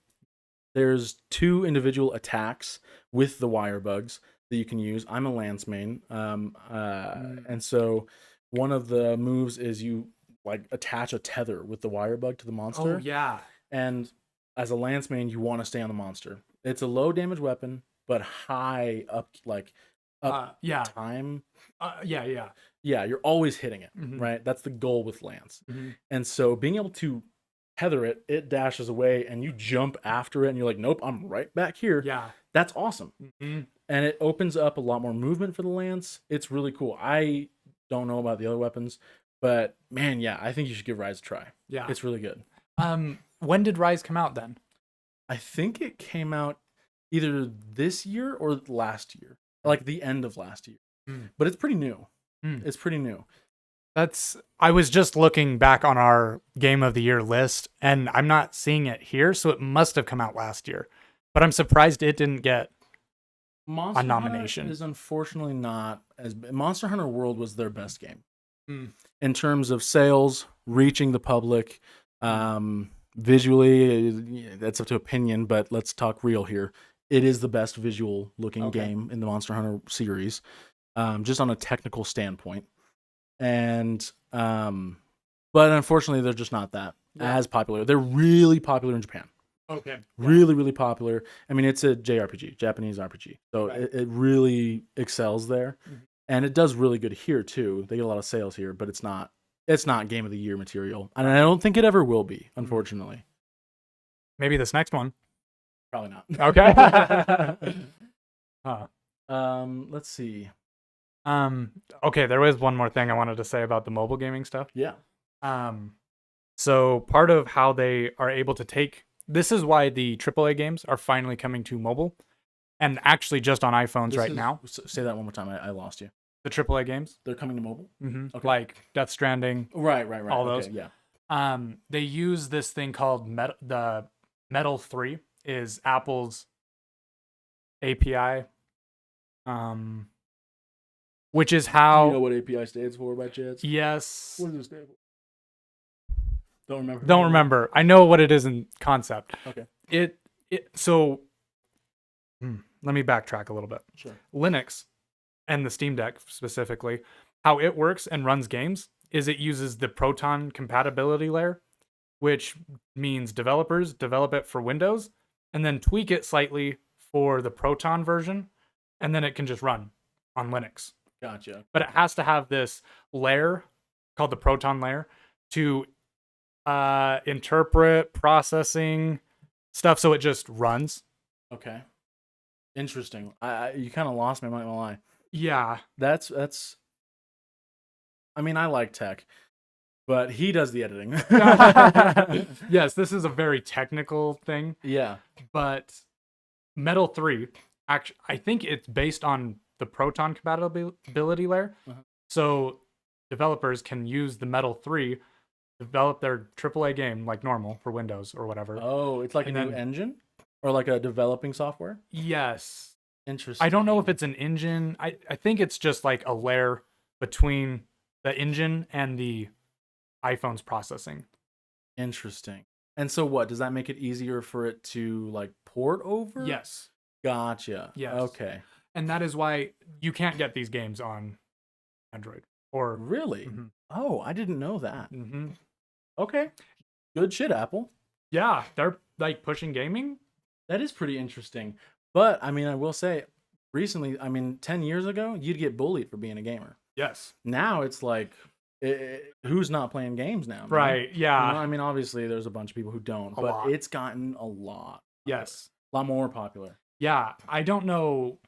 There's 2 individual attacks with the wire bugs that you can use. I'm a lance main, and so one of the moves is you like attach a tether with the wire bug to the monster. Oh, yeah. And as a lance main, you want to stay on the monster. It's a low damage weapon, but high up Yeah. time. Yeah. Yeah, you're always hitting it, Mhm. right? That's the goal with lance. Mhm. And so being able to tether it, it dashes away, and you jump after it, and you're like, nope, I'm right back here. Yeah. That's awesome. Mhm. And it opens up a lot more movement for the lance. It's really cool. I don't know about the other weapons, but man, yeah, I think you should give Rise a try. Yeah. It's really good. When did Rise come out then? I think it came out either this year or last year, like the end of last year. But it's pretty new. It's pretty new. I was just looking back on our Game of the Year list, and I'm not seeing it here, so it must have come out last year. But I'm surprised it didn't get Monster a nomination. Hunter is unfortunately not as Monster Hunter World was their best game Hmm. in terms of sales, reaching the public, visually. That's up to opinion, but let's talk real here. It is the best visual looking game in the Monster Hunter series, just on a technical standpoint. And but unfortunately, they're just not that as popular. They're really popular in Japan. Okay. Really, really popular. I mean, it's a JRPG, Japanese RPG. So Right. it really excels there. Mhm. And it does really good here too. They get a lot of sales here, but it's not Game of the Year material. And I don't think it ever will be, unfortunately. Maybe this next one. Probably not. Okay. Let's see. Okay, there was one more thing I wanted to say about the mobile gaming stuff. Yeah. So part of how they are able to this is why the AAA games are finally coming to mobile, and actually just on iPhones now. Say that one more time. I lost you. The AAA games, They're coming to mobile? Okay. like Death Stranding, Right. all those. Okay, yeah. They use this thing called the Metal 3 is Apple's API, which is how. Do you know what API stands for by chance? Yes. What does it stand for? Don't remember. Don't remember. I know what it is in concept. Okay. So let me backtrack a little bit. Sure. Linux and the Steam Deck specifically, how it works and runs games is it uses the Proton compatibility layer, which means developers develop it for Windows and then tweak it slightly for the Proton version, and then it can just run on Linux. Gotcha. But it has to have this layer called the Proton layer to interpret, processing stuff so it just runs. Okay. Interesting. You kind of lost me. I'm not gonna lie. Yeah. That's. I mean, I like tech, but he does the editing. Yes, this is a very technical thing, Yeah. but Metal 3, actually, I think it's based on the Proton compatibility layer. Uh-huh. So developers can use the Metal 3, develop their AAA game like normal for Windows or whatever. Oh, it's like And a new then- engine or like a developing software. Yes. Interesting. I don't know if it's an engine. I think it's just like a layer between the engine and the iPhone's processing. Interesting. And so, what does that make it easier for it to like port over? Yes. Gotcha. Yes. Okay. And that is why you can't get these games on Android or Really? Mhm. Oh, I didn't know that. Mhm. Okay. Good shit, Apple. Yeah, they're like pushing gaming. That is pretty interesting. But I mean, I will say, recently, I mean, 10 years ago, you'd get bullied for being a gamer. Yes. Now it's like, who's not playing games now? Man? Right. Yeah. You know, I mean, obviously, there's a bunch of people who don't, A but lot. it's gotten a lot. Yes. A lot more popular. Yeah. I don't know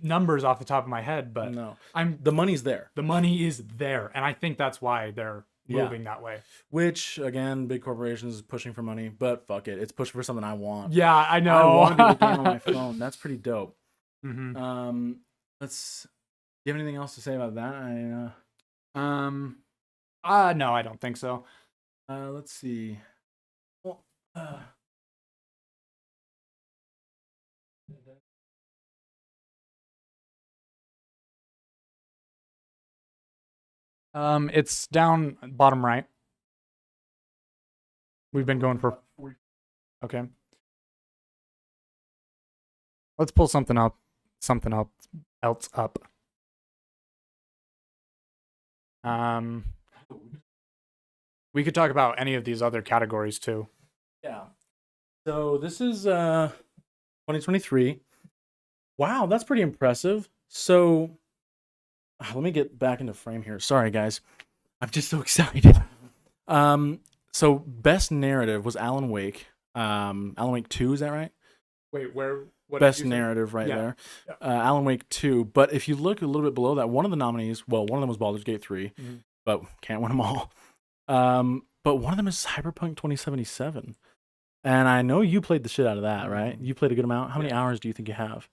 numbers off the top of my head, but No. I'm The money's there. the money is there, and I think that's why they're Yeah. moving that way. Which, again, big corporations is pushing for money, but fuck it. It's pushing for something I want. Yeah, I know. I want to do a game on my phone. That's pretty dope. Mhm. Do you have anything else to say about that? No, I don't think so. Let's see. Well, It's down bottom right. We've been going for okay. Let's pull something else up. We could talk about any of these other categories too. yeah. So this is 2023. Wow, that's pretty impressive. So let me get back into frame here. Sorry, guys. I'm just so excited. So best narrative was Alan Wake. Alan Wake 2, is that right? Wait, where? What Best narrative right Yeah. there. Yeah. Alan Wake 2. But if you look a little bit below that, one of the nominees, well, one of them was Baldur's Gate 3, Mhm. but can't win them all. But one of them is Cyberpunk 2077. And I know you played the shit out of that, right? You played a good amount. How many hours do you think you have?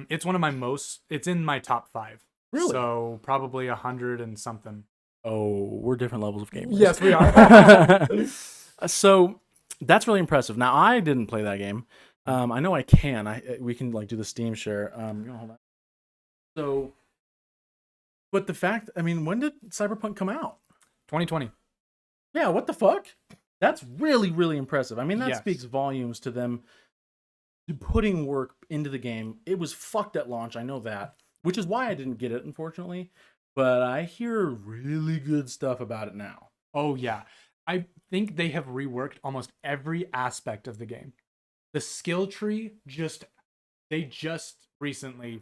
It's one of my most. It's in my top 5. Really? So probably 100 and something. Oh, we're different levels of gamers. Yes, we are. So that's really impressive. Now, I didn't play that game. I know I can. We can like do the Steam share. Hold on. So, but the fact, I mean, when did Cyberpunk come out? 2020. Yeah, what the fuck? That's really, really impressive. I mean, that Yes. speaks volumes to them putting work into the game. It was fucked at launch, I know that, which is why I didn't get it, unfortunately. But I hear really good stuff about it now. Oh yeah. I think they have reworked almost every aspect of the game. The skill tree they just recently,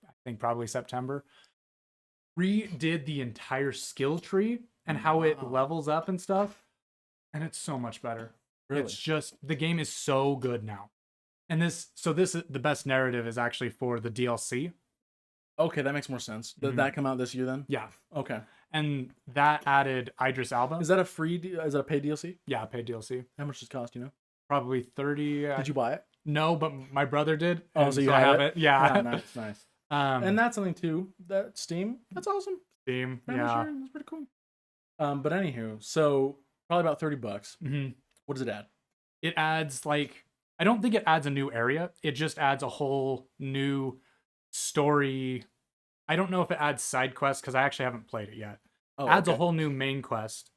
I think probably September, redid the entire skill tree and how it Wow. levels up and stuff. And it's so much better. Really? It's just the game is so good now. And the best narrative is actually for the DLC. Okay, that makes more sense. Did Mhm. that come out this year then? Yeah. Okay. And that added Idris Elba. Is that a free? Is that a paid DLC? Yeah, paid DLC. How much does it cost? You know? Probably 30. Did you buy it? No, but my brother did. Oh, and so you I have have it? it. Yeah. Yeah, nice, nice. And that's something too. That Steam. That's awesome. Steam. Family Yeah. sharing, that's pretty cool. But anywho, so probably about $30. hmm What does it add? It adds I don't think it adds a new area. It just adds a whole new story. I don't know if it adds side quests because I actually haven't played it yet. Oh, Adds a okay. whole new main quest,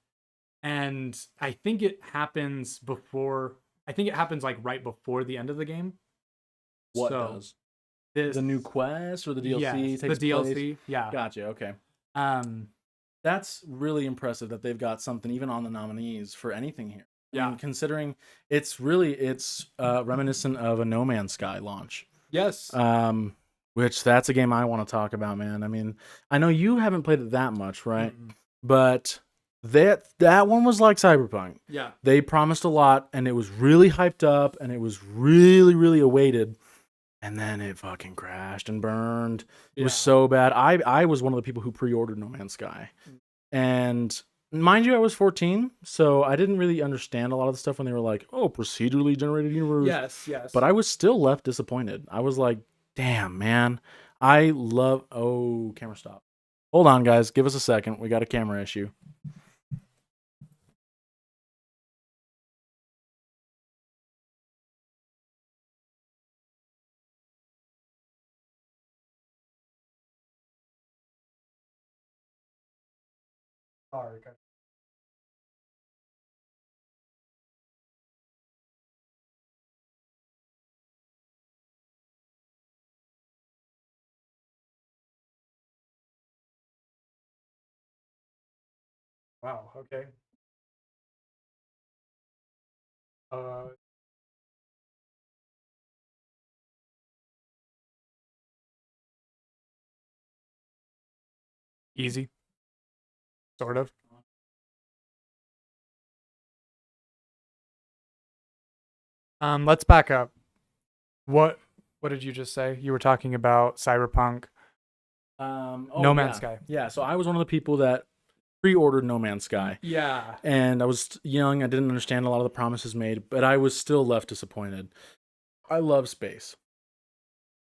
and I think it happens before. I think it happens right before the end of the game. What So, does This the new quest or the DLC yes, takes the DLC. place? Yeah. Gotcha. Okay. Um. That's really impressive that they've got something even on the nominees for anything here. I Yeah. mean, considering it's reminiscent of a No Man's Sky launch. Yes. Which that's a game I want to talk about, man. I mean, I know you haven't played it that much, right? Mm-mm. But That one was like Cyberpunk. Yeah. They promised a lot, and it was really hyped up, and it was really, really awaited. And then it fucking crashed and burned. It was so bad. I was one of the people who pre-ordered No Man's Sky, and mind you, I was 14, so I didn't really understand a lot of the stuff when they were like, "Oh, procedurally generated universe." Yes. But I was still left disappointed. I was like, "Damn, man, I love." Oh, camera stop. Hold on, guys. Give us a second. We got a camera issue. Sorry. Wow. Okay. Uh, Easy. Sort of. Let's back up. What did you just say? You were talking about Cyberpunk, No Man's Sky. Yeah, so I was one of the people that pre-ordered No Man's Sky, Yeah. and I was young. I didn't understand a lot of the promises made, but I was still left disappointed. I love space,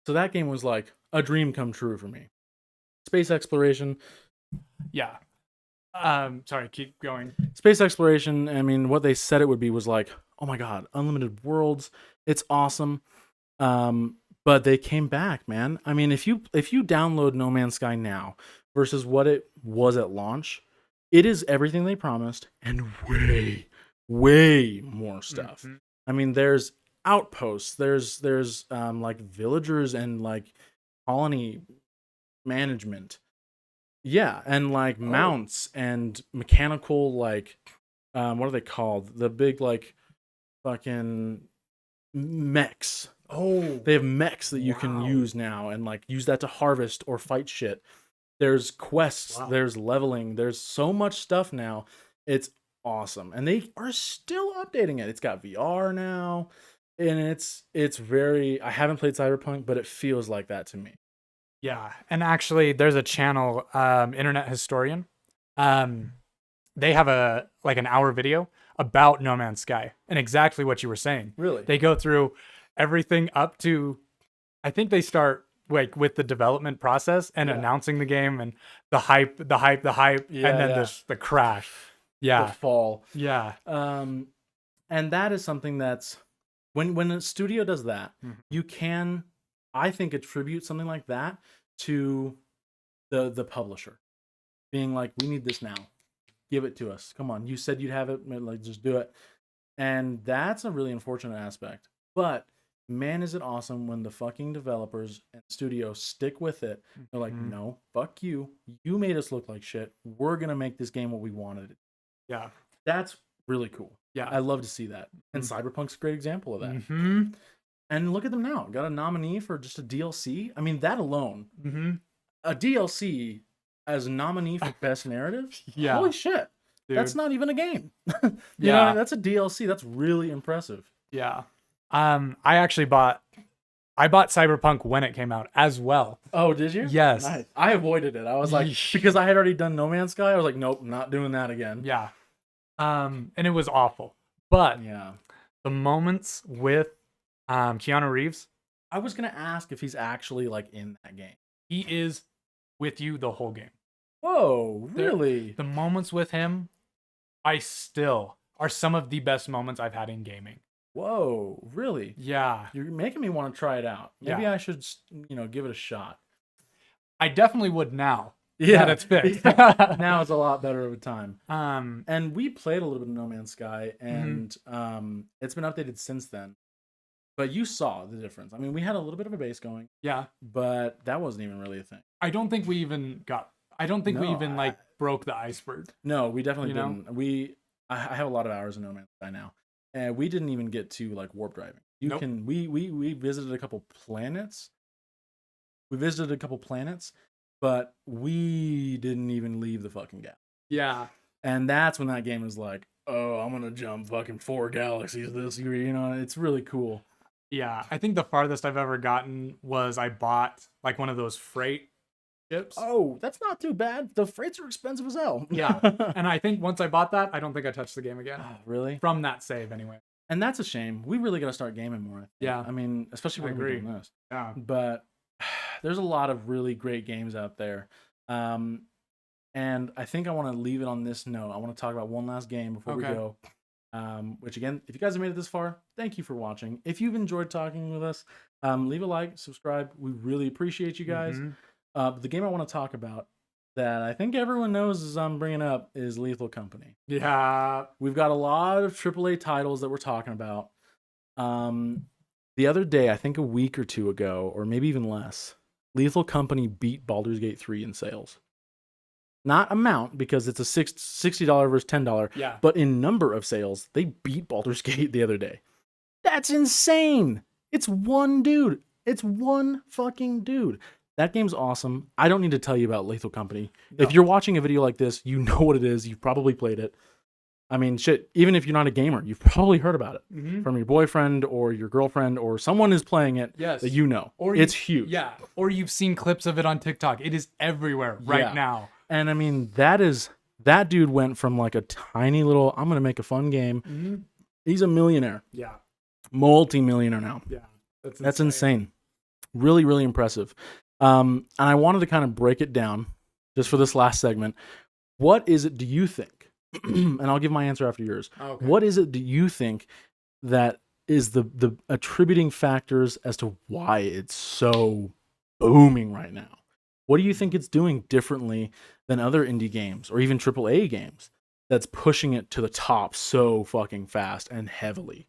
so that game was like a dream come true for me. Space exploration, Yeah. Sorry, keep going. space exploration. I mean, what they said it would be was like, oh my god, unlimited worlds. It's awesome. But they came back, man. I mean, if you download No Man's Sky now versus what it was at launch, it is everything they promised and way more stuff. Mhm. I mean, there's outposts, there's like villagers and like colony management. Yeah, and like mounts and mechanical like what are they called? The big like fucking mechs. Oh. They have mechs that you can Wow. use now and like use that to harvest or fight shit. There's quests, Wow. there's leveling, there's so much stuff now. It's awesome. And they are still updating it. It's got VR now. And it's very I haven't played Cyberpunk, but it feels like that to me. Yeah, and actually, there's a channel, Internet Historian. They have a like an hour video about No Man's Sky and exactly what you were saying. Really? They go through everything up to, I think they start like with the development process and Yeah. announcing the game and the hype, Yeah, and then yeah. the crash. The Yeah, fall. yeah, And that is something that's when a studio does that, Mhm. you can I think attribute something like that to the publisher being like, we need this now. Give it to us. Come on. You said you'd have it, like just do it. And that's a really unfortunate aspect. But man, is it awesome when the fucking developers and studios stick with it. They're like, Mhm. no, fuck you. You made us look like shit. We're gonna make this game what we wanted it. yeah, That's really cool. yeah. I love to see that. And Cyberpunk's a great example of that. Mm-hmm. And look at them now. Got a nominee for just a DLC. I mean, that alone, Mm-hmm. a DLC as a nominee for best narrative. Yeah, Holy shit. dude. That's not even a game. you know, Yeah. that's a DLC. That's really impressive. Yeah. I actually bought Cyberpunk when it came out as well. Oh, did you? Yes. Nice. I avoided it. I was like, Yeesh. because I had already done No Man's Sky. I was like, nope, not doing that again. Yeah. And it was awful. But Yeah. the moments with Keanu Reeves, I was gonna ask if he's actually like in that game. he is with you the whole game. Whoa, There- really? The moments with him, I still are some of the best moments I've had in gaming. Whoa, really? Yeah. You're making me want to try it out. Maybe Yeah. I should, give it a shot. I definitely would now. Yeah, That it's fixed. now it's a lot better of a time. And we played a little bit of No Man's Sky, and it's been updated since then. But you saw the difference. I mean, we had a little bit of a base going, Yeah. but that wasn't even really a thing. I don't think we even No, like broke the iceberg. No, we definitely You know? didn't. I have a lot of hours in No Man's Sky now, and we didn't even get to like warp driving. You Nope. can we visited a couple planets. We visited a couple planets, but we didn't even leave the fucking gap. Yeah. And that's when that game is like, oh, I'm gonna jump fucking 4 galaxies this year. You know, it's really cool. Yeah, I think the farthest I've ever gotten was I bought like one of those freight ships. Oh, that's not too bad. The freights are expensive as hell. Yeah. And I think once I bought that, I don't think I touched the game again. Oh, really? From that save, anyway. And that's a shame. We really got to start gaming more. I think. Yeah. I mean, especially I when we're agree. doing this. Yeah. But there's a lot of really great games out there. And I think I want to leave it on this note. I want to talk about one last game before we Okay. go. Which again, if you guys have made it this far, thank you for watching. If you've enjoyed talking with us, leave a like, subscribe. We really appreciate you guys. Mhm. The game I want to talk about that I think everyone knows is I'm bringing up is Lethal Company. Yeah. We've got a lot of AAA titles that we're talking about. The other day, I think a week or two ago, or maybe even less, Lethal Company beat Baldur's Gate 3 in sales. Not amount, because it's a $60 versus $10, Yeah. but in number of sales, they beat Baldur's Gate the other day. That's insane. It's one dude. It's one fucking dude. That game's awesome. I don't need to tell you about Lethal Company. No. If you're watching a video like this, you know what it is. You've probably played it. I mean, shit, even if you're not a gamer, you've probably heard about it Mhm. from your boyfriend or your girlfriend or someone is playing it Yes. that you know. Or it's you- huge. Yeah. Or you've seen clips of it on TikTok. It is everywhere right Yeah. now. And I mean, that dude went from like a tiny little, I'm going to make a fun game. Mm-hmm. He's a millionaire, Yeah. multi-millionaire now. Yeah. That's insane. Really, really impressive. And I wanted to kind of break it down just for this last segment. What is it, do you think? And I'll give my answer after yours. Okay. What is it, do you think, that is the attributing factors as to why it's so booming right now? What do you think it's doing differently than other indie games or even AAA games that's pushing it to the top so fucking fast and heavily?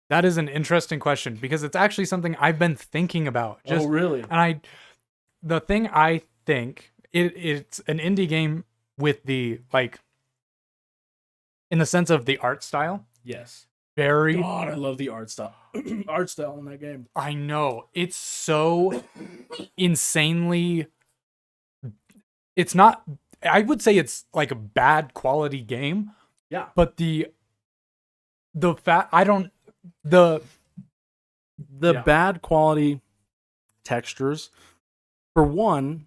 That is an interesting question because it's actually something I've been thinking about. Just really? And the thing I think it's an indie game with the like, in the sense of the art style, Yes. very. God, I love the art style. Art style in that game. I know it's so insanely. It's not. I would say it's like a bad quality game. Yeah. But the fact I don't the yeah. bad quality textures, for one,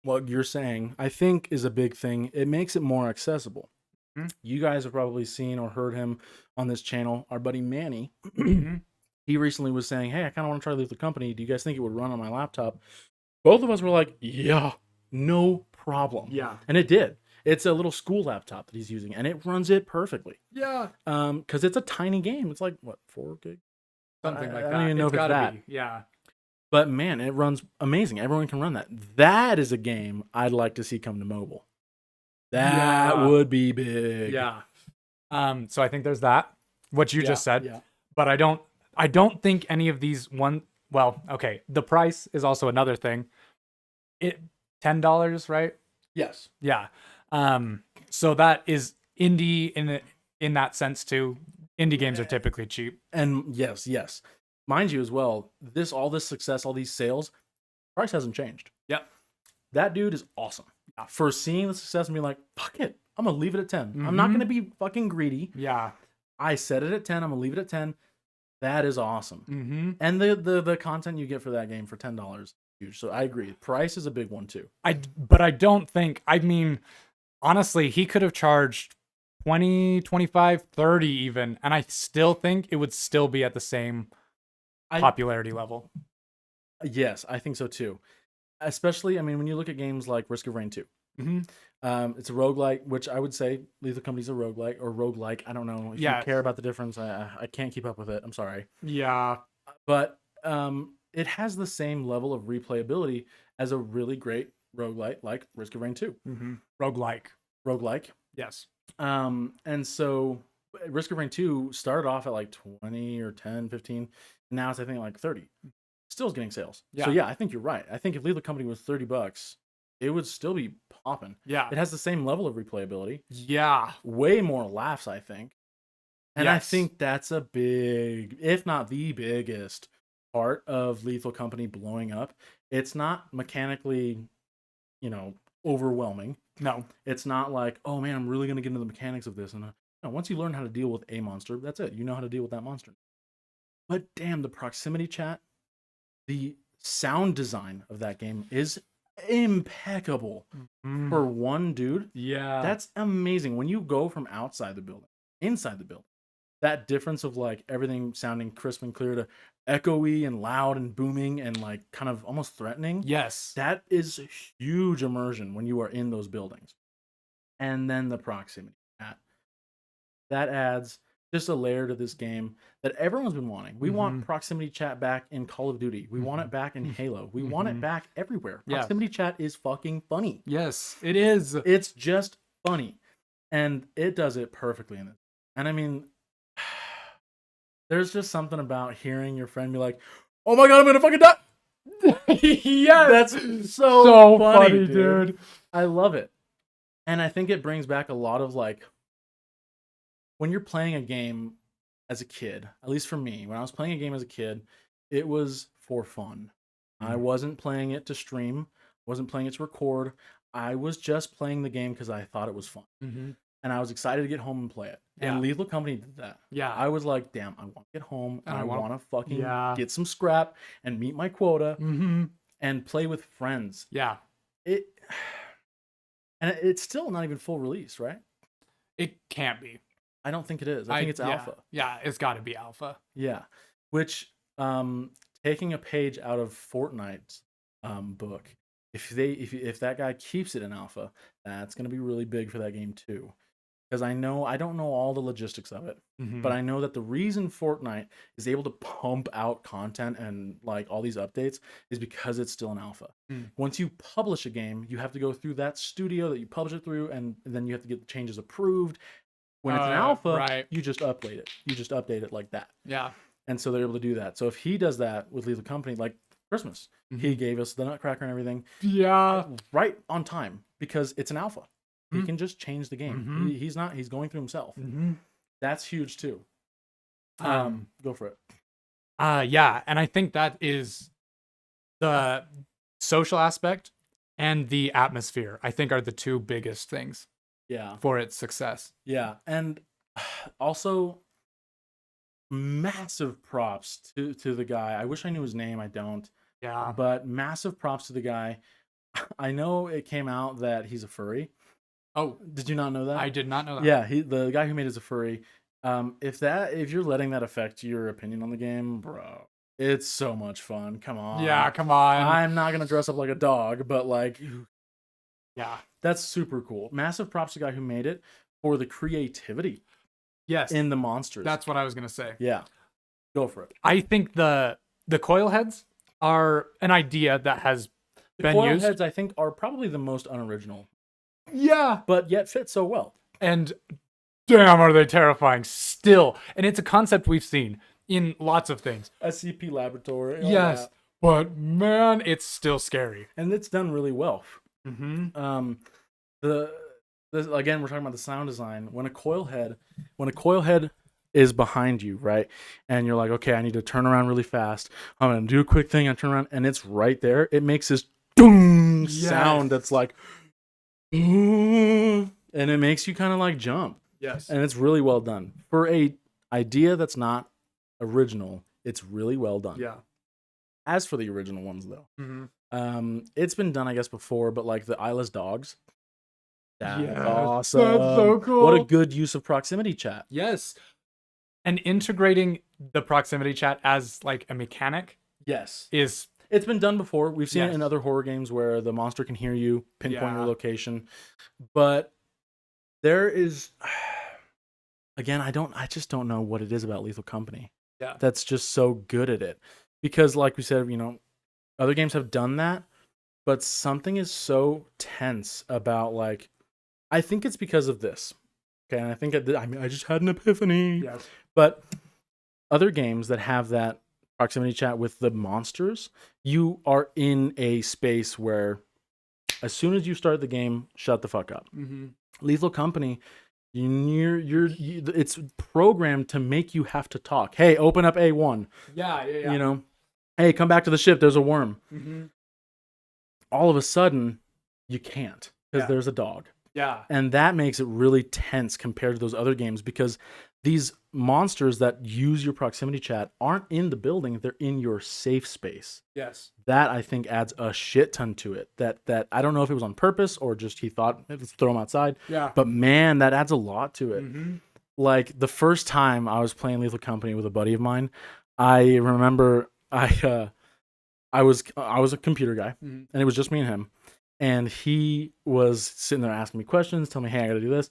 what you're saying, I think is a big thing. It makes it more accessible. Mhm. You guys have probably seen or heard him on this channel. Our buddy Manny, Mhm. he recently was saying, hey, I kind of want to try Lethal Company. Do you guys think it would run on my laptop? Both of us were like, yeah, no problem. Yeah. And it did. It's a little school laptop that he's using, and it runs it perfectly. Yeah. Because it's a tiny game. It's like, what, 4 gig? Something like I that. don't even know if it's gotta that. be. Yeah. But man, it runs amazing. Everyone can run that. That is a game I'd like to see come to mobile. That Yeah. would be big. Yeah. So I think there's that. What you just said. Yeah. But I don't think any of these well, okay. The price is also another thing. It $10, right? Yes. Yeah. So that is indie in that sense too. Indie games are typically cheap. And yes. Mind you as well, all this success, all these sales, price hasn't changed. Yep. That dude is awesome. For seeing the success and being like, fuck it, I'm gonna leave it at 10. I'm not Mhm. gonna be fucking greedy. Yeah. I set it at 10, I'm gonna leave it at 10. That is awesome. Mm-hmm. And the content you get for that game for $10, huge. So I agree. Price is a big one too. But I don't think, I mean, honestly, he could have charged 20, 25, 30 even, and I still think it would still be at the same popularity level. Yes, I think so too. Especially, I mean, when you look at games like Risk of Rain 2. Mm-hmm. It's a roguelike, which I would say Lethal Company's a roguelike or roguelike. I don't know if you care about the difference. I can't keep up with it. I'm sorry. Yeah. But it has the same level of replayability as a really great roguelike like Risk of Rain 2. Mm-hmm. Roguelike. Yes. And so Risk of Rain 2 started off at like 20 or 10, 15. And now it's, I think, like 30. Still is getting sales. Yeah. So yeah, I think you're right. I think if Lethal Company was $30, it would still be popping. Yeah. It has the same level of replayability. Yeah. Way more laughs, I think. And I Yes. think that's a big, if not the biggest part of Lethal Company blowing up. It's not mechanically, overwhelming. No. It's not like, oh man, I'm really gonna get into the mechanics of this. And no, once you learn how to deal with a monster, that's it. You know how to deal with that monster. But damn, the proximity chat, the sound design of that game is impeccable. For one dude. Yeah. That's amazing. When you go from outside the building, inside the building, that difference of like everything sounding crisp and clear to echoey and loud and booming and like kind of almost threatening. Yes. That is huge immersion when you are in those buildings. And then the proximity chat. That adds just a layer to this game that everyone's been wanting. We want proximity chat back in Call of Duty. We want it back in Halo. We want it back everywhere. Proximity chat is fucking funny. Yes, it is. It's just funny. And it does it perfectly in it. And I mean, there's just something about hearing your friend be like, oh my god, I'm gonna fucking die. Yeah, That's so funny, dude. I love it. And I think it brings back a lot of like, when you're playing a game as a kid, at least for me, when I was playing a game as a kid, it was for fun. I wasn't playing it to stream, wasn't playing it to record. I was just playing the game because I thought it was fun. And I was excited to get home and play it. And Lethal Company did that. Yeah. I was like, damn, I want to get home and I want to fucking Yeah. get some scrap and meet my quota and play with friends. Yeah. And it's still not even full release, right? It can't be. I don't think it is. I think it's alpha. Yeah, it's got to be alpha. Yeah. Which, taking a page out of Fortnite's book, if that guy keeps it in alpha, that's going to be really big for that game too. Because I don't know all the logistics of it, but I know that the reason Fortnite is able to pump out content and like all these updates is because it's still in alpha. Once you publish a game, you have to go through that studio that you publish it through, and then you have to get the changes approved. When it's an alpha, you just update it. You just update it like that. Yeah. And so they're able to do that. So if he does that with Lethal Company, like Christmas, he gave us the Nutcracker and everything. Yeah. Right on time because it's an alpha. He can just change the game. He's going through himself. That's huge too. Go for it. Yeah. And I think that is the social aspect and the atmosphere, I think, are the two biggest things. Yeah. For its success. Yeah. And also massive props to the guy. I wish I knew his name. I don't. Yeah. But massive props to the guy. I know it came out that he's a furry. Oh, did you not know that? I did not know that. Yeah, the guy who made it is a furry. If you're letting that affect your opinion on the game, bro, it's so much fun. Come on. Yeah, come on. I'm not gonna dress up like a dog, but like, yeah, that's super cool. Massive props to the guy who made it for the creativity. Yes, in the monsters. That's what I was gonna say. Yeah, go for it. I think the coil heads are an idea that has been coil used. Heads, I think, are probably the most unoriginal. Yeah, but yet fit so well. And damn, are they terrifying still? And it's a concept we've seen in lots of things. SCP Laboratory. Yes, but man, it's still scary, and it's done really well. Again, we're talking about the sound design. When a coil head is behind you, right, and you're like, okay, I need to turn around really fast. I'm gonna do a quick thing. I turn around, and it's right there. It makes this doom sound that's like, and it makes you kind of like jump. Yes, and it's really well done for a idea that's not original. It's really well done. Yeah. As for the original ones, though, it's been done, I guess, before, but like the Eyeless Dogs. That's awesome. That's so cool. What a good use of proximity chat. Yes. And integrating the proximity chat as like a mechanic. Yes. It's been done before. We've seen it in other horror games where the monster can hear you, pinpoint your location. But there is, again, I just don't know what it is about Lethal Company. Yeah. That's just so good at it. Because like we said, other games have done that, but something is so tense about like, I think it's because of this. Okay, and I think I just had an epiphany. Yes. But other games that have that proximity chat with the monsters, you are in a space where as soon as you start the game, shut the fuck up. Lethal Company, it's programmed to make you have to talk. Hey, open up A1. Yeah. Hey, come back to the ship. There's a worm. All of a sudden, you can't. because Yeah. there's a dog. Yeah. And that makes it really tense compared to those other games because these monsters that use your proximity chat aren't in the building, they're in your safe space. Yes. That I think adds a shit ton to it. That I don't know if it was on purpose or just he thought let's throw him outside. Yeah. But man, that adds a lot to it. Mm-hmm. Like the first time I was playing Lethal Company with a buddy of mine, I remember I was a computer guy, Mhm. and it was just me and him. And he was sitting there asking me questions, telling me, "Hey, I got to do this."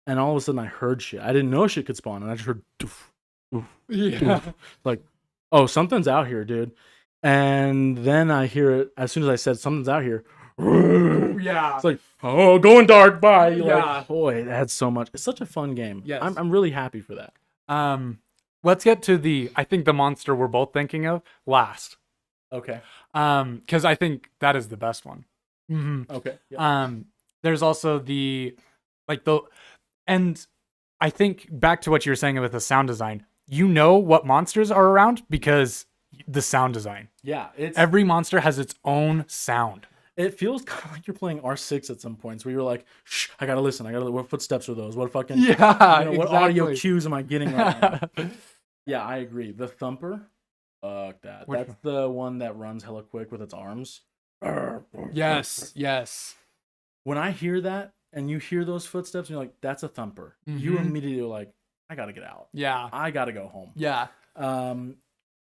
And all of a sudden, I heard shit. I didn't know shit could spawn, and I just heard, doof, doof, Yeah. doof. Like, oh, something's out here, dude. And then I hear it as soon as I said something's out here. Yeah. It's like, oh, going dark, bye. Yeah. Like, boy, it adds so much. It's such a fun game. Yes. I'm really happy for that. Let's get to I think the monster we're both thinking of last. Okay. Because I think that is the best one. Mm-hmm. Okay. Yeah. There's also and I think back to what you were saying with the sound design. You know what monsters are around because the sound design. Yeah. Every monster has its own sound. It feels kind of like you're playing R6 at some points where you're like, shh, I gotta listen. What footsteps are those? What fucking what audio cues am I getting right now? Yeah, I agree. The thumper, fuck that. Which That's the one that runs hella quick with its arms. Yes. Yes. When I hear that and you hear those footsteps and you're like, that's a thumper. You Mhm. immediately are like, I gotta get out. Yeah. I gotta go home. Yeah.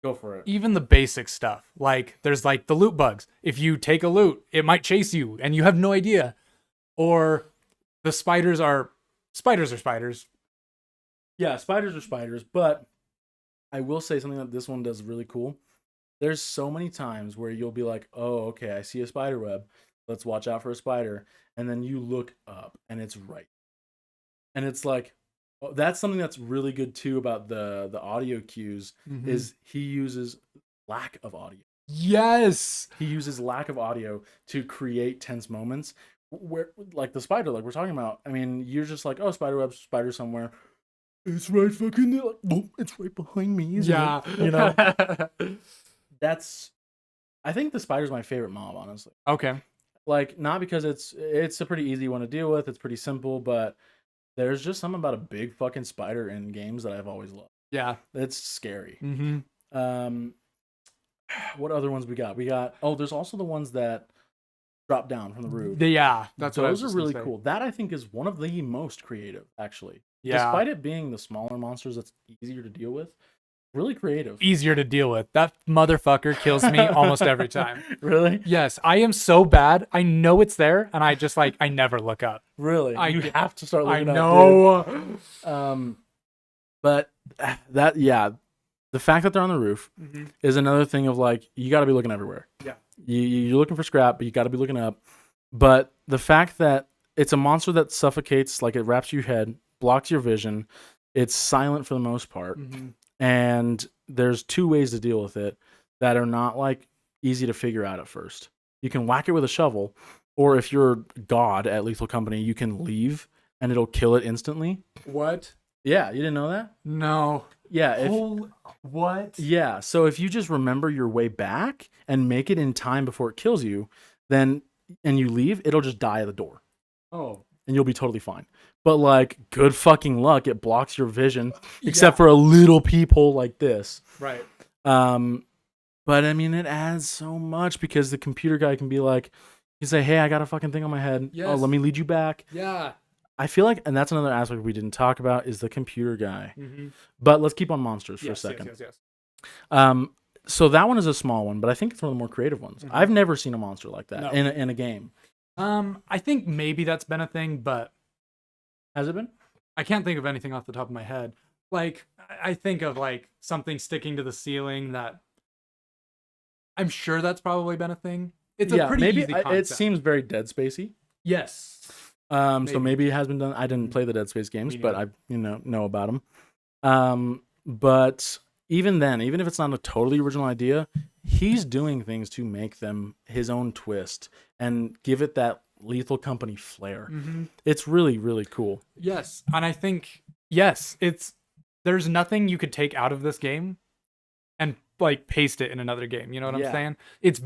Go for it. Even the basic stuff, like there's like the loot bugs. If you take a loot, it might chase you and you have no idea. Or the spiders are spiders. Yeah, spiders are spiders, but I will say something that this one does really cool. There's so many times where you'll be like, oh, okay, I see a spider web. Let's watch out for a spider. And then you look up and it's right. And it's like, oh, that's something that's really good too about the audio cues is he uses lack of audio. Yes. He uses lack of audio to create tense moments where like the spider, like we're talking about. I mean, you're just like, oh, spider web, spider somewhere. It's right fucking there. Like, oh, it's right behind me. Isn't it? You know, I think the spider's my favorite mob, honestly. Okay. Like, not because it's a pretty easy one to deal with. It's pretty simple, but there's just something about a big fucking spider in games that I've always loved. Yeah. It's scary. Mm-hmm. What other ones we got? There's also the ones that drop down from the roof. Yeah, that's what I was Those are just gonna really say. cool. That I think is one of the most creative, actually. Yeah. Despite it being the smaller monsters that's easier to deal with, really creative. Easier to deal with. That motherfucker kills me almost every time. Really? Yes, I am so bad. I know it's there, and I just I never look up. Really? You have to start I looking up. know. But the fact that they're on the roof is another thing of like you got to be looking everywhere. Yeah. You're looking for scrap, but you got to be looking up. But the fact that it's a monster that suffocates, like it wraps your head, blocks your vision, it's silent for the most part, and there's two ways to deal with it that are not like easy to figure out at first. You can whack it with a shovel, or if you're God at Lethal Company, you can leave and it'll kill it instantly. What? Yeah, you didn't know that? No. Yeah. What? Yeah, so if you just remember your way back and make it in time before it kills you, and you leave, it'll just die at the door. Oh. And you'll be totally fine. But like, good fucking luck, it blocks your vision, except for a little peephole like this. Right. But I mean, it adds so much because the computer guy can be like, you say, hey, I got a fucking thing on my head. Yes. Oh, let me lead you back. Yeah. I feel like, and that's another aspect we didn't talk about, is the computer guy. But let's keep on monsters for a second. Yes. So that one is a small one, but I think it's one of the more creative ones. I've never seen a monster like that No. in a game. I think maybe that's been a thing, but Has it been? I can't think of anything off the top of my head. Like, I think of like something sticking to the ceiling that I'm sure that's probably been a thing. It's a pretty easy concept. It seems very Dead Spacey. Yes. So maybe it has been done. I didn't play the Dead Space games, but I know about them. But even then, even if it's not a totally original idea, he's doing things to make them his own twist and give it that Lethal Company flair. It's really, really cool. Yes. And I think, there's nothing you could take out of this game and like paste it in another game. You know what Yeah. I'm saying? It's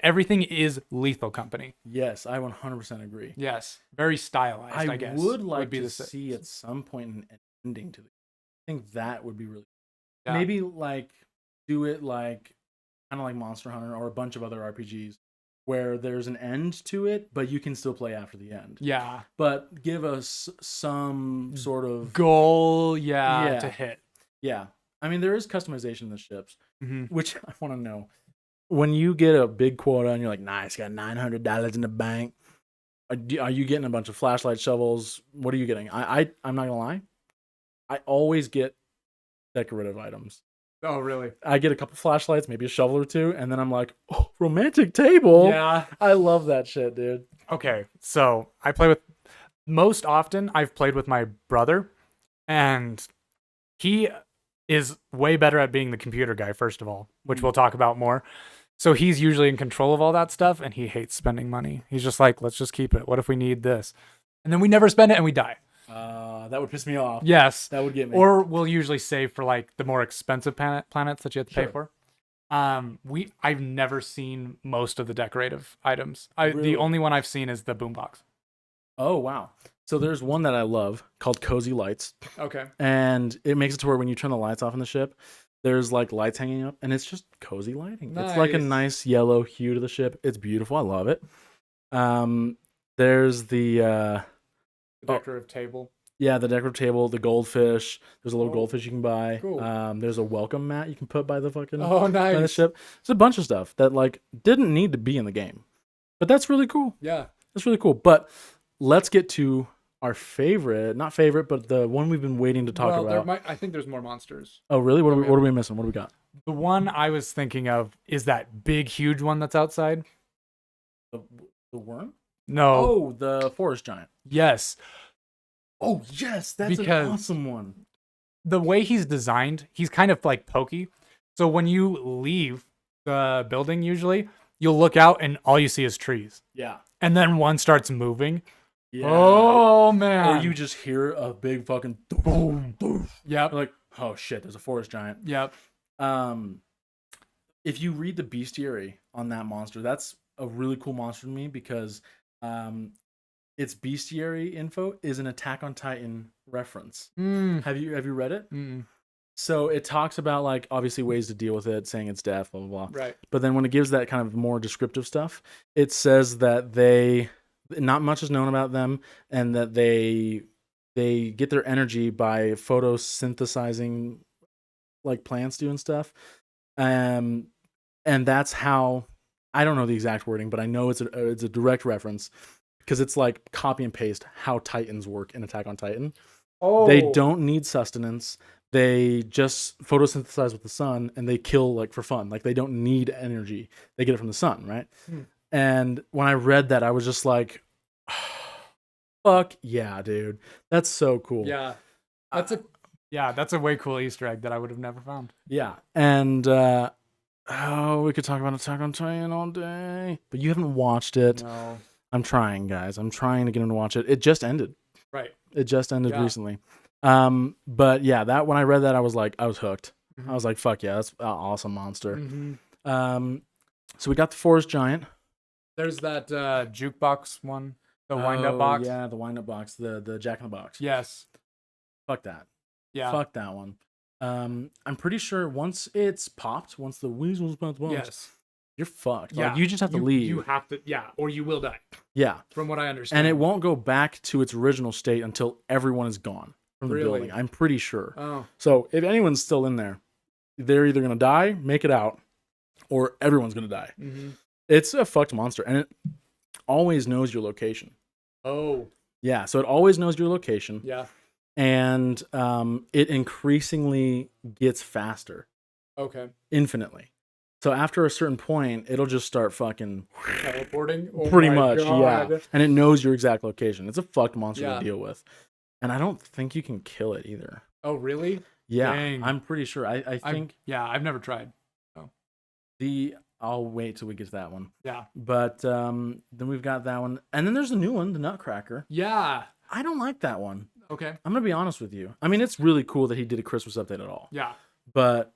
everything is Lethal Company. Yes, I 100% agree. Yes, very stylized. I guess would like be to the see at some point an ending to the. I think that would be really. Yeah. Maybe like do it like kind of like Monster Hunter or a bunch of other RPGs where there's an end to it, but you can still play after the end. Yeah. But give us some sort of goal, to Yeah. hit. Yeah. I mean, there is customization in the ships, Mm-hmm. which I want to know. When you get a big quota and you're like, nice, got $900 in the bank, are you getting a bunch of flashlight shovels? What are you getting? I'm not going to lie. I always get decorative items. Oh, really? I get a couple flashlights, maybe a shovel or two, and then I'm like, oh, romantic table. Yeah. I love that shit, dude. Okay, so most often I've played with my brother, and he is way better at being the computer guy, first of all, which we'll talk about more. So he's usually in control of all that stuff, and he hates spending money. He's just like, let's just keep it. What if we need this? And then we never spend it and we die. That would piss me off. Yes. That would get me. Or we'll usually save for like the more expensive planets that you have to pay Sure. for. I've never seen most of the decorative items. Really? The only one I've seen is the boombox. Oh, wow. So there's one that I love called Cozy Lights. Okay. And it makes it to where when you turn the lights off in the ship, there's like lights hanging up, and it's just cozy lighting. It's like a Nice. nice yellow hue to the ship. It's beautiful. I love it. There's the Decorative table. the decorative table, the goldfish. There's a little Oh, goldfish you can buy. cool. There's a welcome mat you can put by the fucking Oh, by the nice. ship. There's a bunch of stuff that like didn't need to be in the game, but that's really cool. Yeah. That's really cool. But let's get to our favorite, not favorite, but the one we've been waiting to talk about. I think there's more monsters. Oh, really? What Oh, are we missing? What do we got? The one I was thinking of is that big, huge one that's outside. The worm? No. Oh, the forest giant. Yes. Oh, yes, that's Because- an awesome one. The way he's designed, he's kind of like pokey. So when you leave the building, usually you'll look out and all you see is trees. Yeah. And then one starts moving. Yeah. Oh man. Or you just hear a big fucking boom, boom. Yep. Like, oh shit, there's a forest giant. Yep. If you read the bestiary on that monster, that's a really cool monster to me because its bestiary info is an Attack on Titan reference. Mm. Have you read it? Mm. So it talks about like obviously ways to deal with it, saying it's death, blah blah blah. Right. But then when it gives that kind of more descriptive stuff, it says that not much is known about them, and that they get their energy by photosynthesizing like plants do and stuff. And that's how, I don't know the exact wording, but I know it's a direct reference because it's like copy and paste how Titans work in Attack on Titan. Oh. They don't need sustenance. They just photosynthesize with the sun, and they kill like for fun. Like they don't need energy. They get it from the sun, right? And when I read that, I was just like, fuck yeah, dude. That's so cool. Yeah. That's a way cool Easter egg that I would have never found. Yeah. And we could talk about Attack on Titan all day, but you haven't watched it. No. I'm trying, guys. I'm trying to get him to watch it. It just ended. Right. It just ended Yeah. recently. But yeah, that when I read that, I was hooked. Mhm. I was like, fuck yeah, that's an awesome monster. Mm-hmm. So we got the forest giant. There's that jukebox one, the wind-up box. Yeah, the wind up box, the Jack in the Box. Yes. Fuck that. Yeah. Fuck that one. I'm pretty sure once it's popped, once the weasel's popped, Yes. you're fucked. Yeah. Like, you just have to leave. You have to. Yeah. Or you will die. Yeah. From what I understand. And it won't go back to its original state until everyone is gone from the Really? building. I'm pretty sure. Oh. So if anyone's still in there, they're either gonna die, make it out, or everyone's gonna die. Mm-hmm. It's a fucked monster, and it always knows your location. Oh. Yeah, so it always knows your location, Yeah. and it increasingly gets faster, Okay. infinitely. So after a certain point, it'll just start fucking Teleporting. Oh pretty my much, God. yeah. And it knows your exact location. It's a fucked monster Yeah. to deal with, and I don't think you can kill it either. Oh really? Yeah, Dang. I'm pretty sure. I think I've never tried. I'll wait till we get to that one. Yeah. But then we've got that one, and then there's a new one, the Nutcracker. Yeah. I don't like that one. Okay. I'm gonna be honest with you. I mean, it's really cool that he did a Christmas update at all, Yeah. but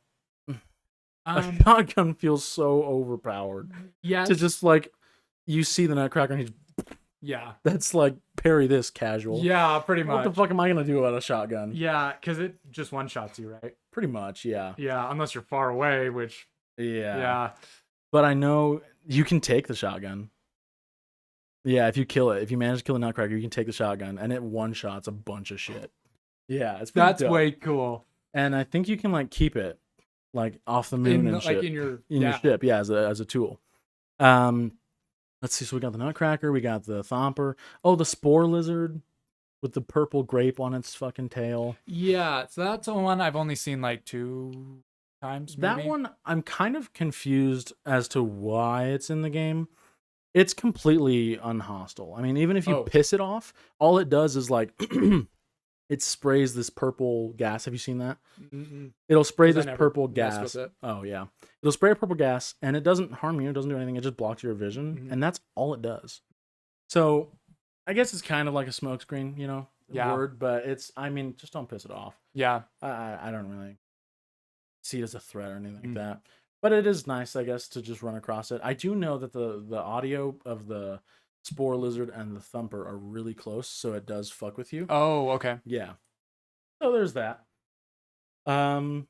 A shotgun feels so overpowered. Yeah. To just like you see the Nutcracker and he's Yeah. that's like parry this casual. Yeah, pretty What much. the fuck am I gonna do about a shotgun? Yeah, because it just one shots you, right? Pretty much, yeah. Yeah, unless you're far away, which yeah. But I know you can take the shotgun. Yeah, if you kill it, if you manage to kill a Nutcracker, you can take the shotgun, and it one shots a bunch of shit. Yeah, it's pretty That's dope. way cool. And I think you can like keep it like off the moon and shit. Like in your ship, yeah, as a tool. Let's see. So we got the Nutcracker, we got the Thumper. Oh, the Spore Lizard with the purple grape on its fucking tail. Yeah, so that's the one I've only seen like 2 times. Maybe. That one, I'm kind of confused as to why it's in the game. It's completely unhostile. I mean, even if you piss it off, all it does is like it sprays this purple gas. Have you seen that? It'll spray this purple gas. Oh yeah, it'll spray a purple gas, and it doesn't harm you. It doesn't do anything. It just blocks your vision, and that's all it does. So, I guess it's kind of like a smokescreen, word. But it's. I mean, just don't piss it off. Yeah. I don't really see it as a threat or anything like that. But it is nice, I guess, to just run across it. I do know that the audio of the Spore Lizard and the Thumper are really close, so it does fuck with you. Oh, okay. Yeah. So there's that. I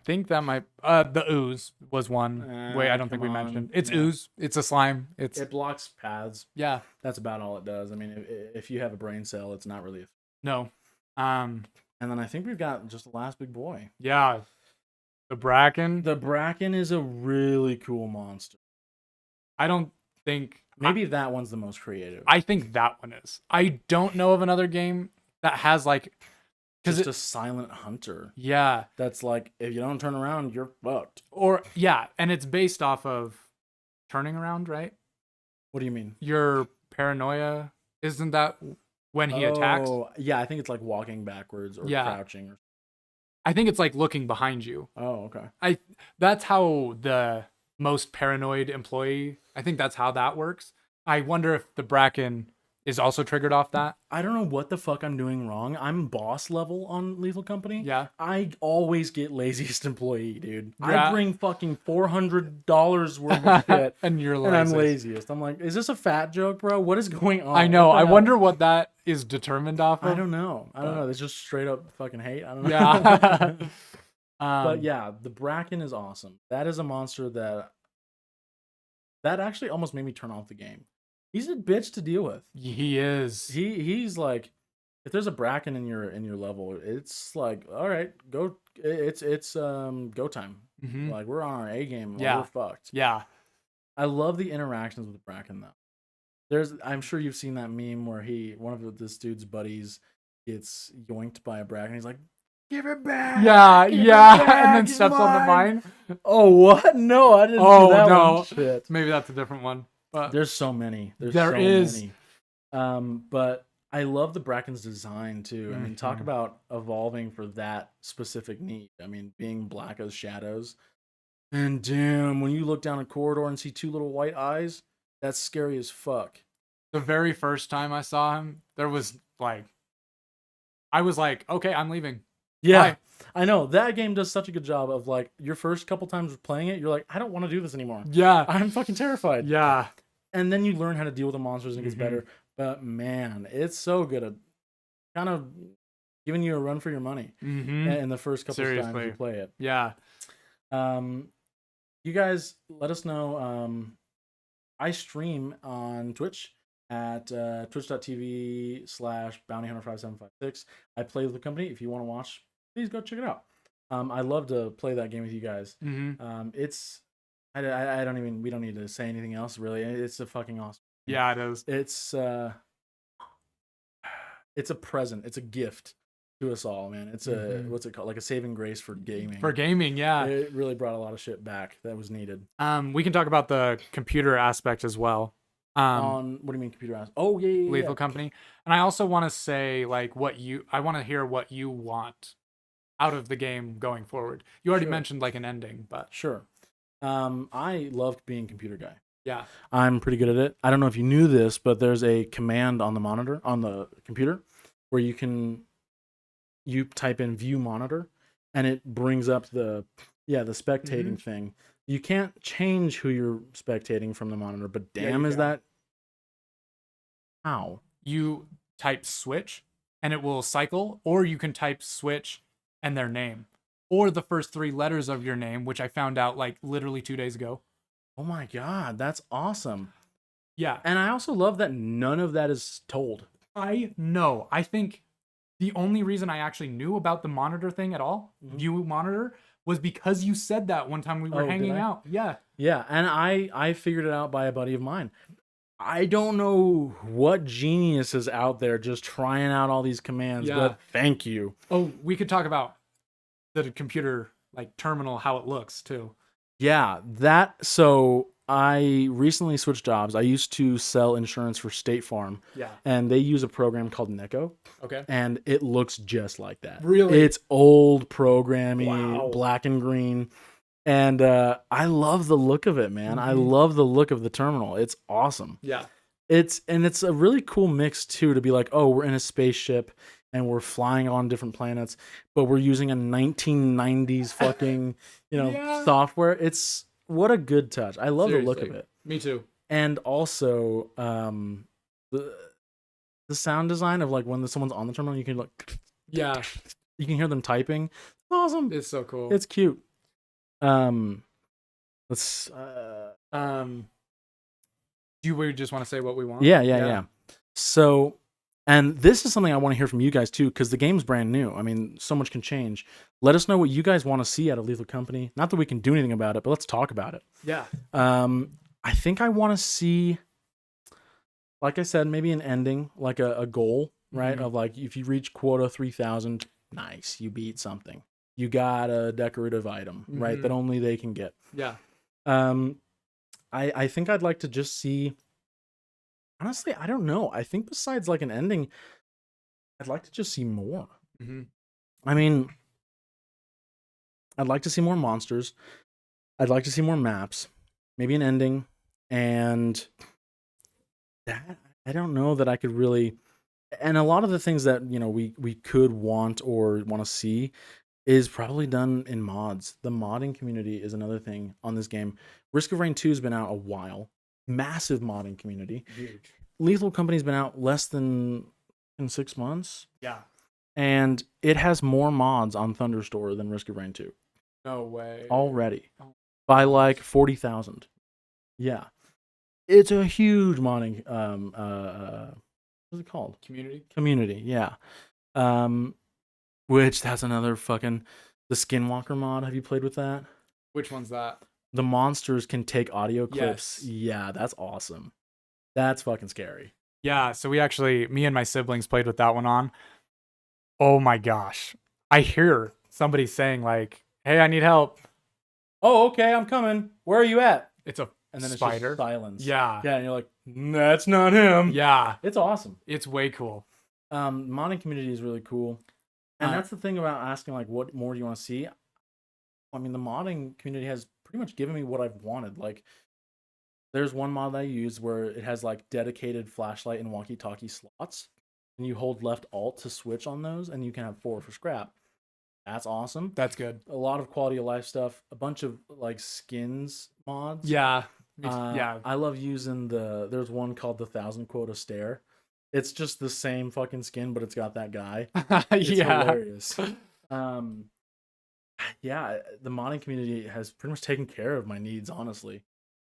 think that might the ooze was one. Wait, I don't think we mentioned. It's ooze. It's a slime. It blocks paths. Yeah. That's about all it does. I mean, if you have a brain cell, it's not really No. And then I think we've got just the last big boy. Yeah. The Bracken. The Bracken is a really cool monster. I don't think maybe that one's the most creative. I think that one is. I don't know of another game that has like just a silent hunter. Yeah. That's like if you don't turn around, you're fucked. Or yeah, and it's based off of turning around, right? What do you mean? Your paranoia, isn't that when he attacks? Oh, yeah, I think it's like walking backwards or crouching. I think it's like looking behind you. Oh, okay. That's how the most paranoid employee, I think that's how that works. I wonder if the Bracken is also triggered off that. I don't know what the fuck I'm doing wrong. I'm boss level on Lethal Company. Yeah. I always get laziest employee, dude. Yeah. I bring fucking $400 worth of shit. And you're lazy. And I'm laziest. I'm like, is this a fat joke, bro? What is going on? I know. I wonder what that is determined off of. I don't know. It's just straight up fucking hate. I don't know. Yeah. But yeah, the Bracken is awesome. That is a monster that actually almost made me turn off the game. He's a bitch to deal with. He is. He's like, if there's a Bracken in your level, it's like, all right, go. It's go time. Mm-hmm. Like we're on our A game. Yeah, we're fucked. Yeah. I love the interactions with the Bracken though. I'm sure you've seen that meme where one of this dude's buddies gets yoinked by a Bracken. He's like, give it back. Yeah, give yeah. it back, and then steps on the mine. Oh, what? No, I didn't see that one. Shit. Maybe that's a different one. But there's so many. There is. Many. But I love the Bracken's design too. I mean, talk about evolving for that specific need. I mean, being black as shadows. And damn, when you look down a corridor and see two little white eyes, that's scary as fuck. The very first time I saw him, there was like, I was like, okay, I'm leaving. Yeah, bye. I know. That game does such a good job of like, your first couple times playing it, you're like, I don't want to do this anymore. Yeah. I'm fucking terrified. Yeah. And then you learn how to deal with the monsters and it gets better. But man, it's so good at kind of giving you a run for your money in the first couple of times you play it. Yeah. You guys, let us know. I stream on Twitch at twitch.tv/bountyhunter5756. I play with the company. If you want to watch, please go check it out. I love to play that game with you guys. It's I don't even, we don't need to say anything else really. It's a fucking awesome game. Yeah, it is. It's a present. It's a gift to us all, man. It's a what's it called? Like a saving grace for gaming. For gaming, yeah. It really brought a lot of shit back that was needed. We can talk about the computer aspect as well. On what do you mean computer aspect? Oh yeah. Lethal Company. And I also want to say like I want to hear what you want out of the game going forward. You already mentioned like an ending, but sure. I loved being computer guy. Yeah. I'm pretty good at it. I don't know if you knew this, but there's a command on the monitor, on the computer, where you type in view monitor and it brings up the Yeah, the spectating thing. You can't change who you're spectating from the monitor, but Yeah, damn, you is can. that how? You type switch and it will cycle, or you can type switch and their name, or the first three letters of your name, which I found out like literally 2 days ago. Oh my god, that's awesome. Yeah, And I also love that none of that is told. I know. I think the only reason I actually knew about the monitor thing at all, Mhm. view monitor, was because you said that one time we were Oh, did hanging I? out. Yeah. Yeah, and I figured it out by a buddy of mine. I don't know what genius is out there just trying out all these commands, Yeah. but thank you. Oh, we could talk about the computer like terminal, how it looks too. Yeah, that so I recently switched jobs. I used to sell insurance for State Farm, Yeah. and they use a program called Neko, Okay. and it looks just like that. Really? It's old programming, Wow. black and green. And I love the look of it, man. I Mhm. love the look of the terminal. It's awesome. Yeah. It's a really cool mix too to be like, oh, we're in a spaceship and we're flying on different planets, but we're using a 1990s fucking, Yeah. software. It's what a good touch. I love the look of Seriously. it. Me too. And also the the sound design of like when someone's on the terminal, you can like Yeah. you can hear them typing. Awesome. It's so cool. It's cute. Um let's Do we just want to say what we want? yeah. So, and this is something I want to hear from you guys too, because the game's brand new. I mean, so much can change. Let us know what you guys want to see out of Lethal Company. Not that we can do anything about it, but let's talk about it. Yeah. I think I want to see, like I said, maybe an ending, like a goal, right? Mhm. Of like, if you reach quota 3,000, nice, you beat something. You got a decorative item, right? That Mhm. only they can get. Yeah. I think I'd like to just see. Honestly, I don't know. I think besides like an ending, I'd like to just see more. Mm-hmm. I mean, I'd like to see more monsters. I'd like to see more maps, maybe an ending, and that I don't know that I could really. And a lot of the things that we could want or want to see is probably done in mods. The modding community is another thing on this game. Risk of Rain 2 has been out a while. Massive modding community. Huge. Lethal Company's been out less than in 6 months. Yeah. And it has more mods on Thunderstore than Risk of Rain 2 No way. already Oh. by like 40,000. Yeah. It's a huge modding what's it called? Community, yeah. Which that's another fucking the Skinwalker mod. Have you played with that? Which one's that? The monsters can take audio clips. Yes. Yeah, that's awesome. That's fucking scary. Yeah. So me and my siblings played with that one on. Oh my gosh. I hear somebody saying like, "Hey, I need help." Oh, okay, I'm coming. Where are you at? It's a And then spider. it's just silence. Yeah. Yeah, and you're like, that's not him. Yeah. It's awesome. It's way cool. Modding community is really cool. And that's the thing about asking like what more do you want to see? I mean, the modding community has pretty much given me what I've wanted. Like there's one mod that I use where it has like dedicated flashlight and walkie-talkie slots. And you hold left alt to switch on those and you can have 4 for scrap. That's awesome. That's good. A lot of quality of life stuff, a bunch of like skins mods. Yeah. Yeah. I love using there's one called the 1,000 quota stare. It's just the same fucking skin, but it's got that guy. It's Yeah. hilarious. Yeah, the modding community has pretty much taken care of my needs, honestly.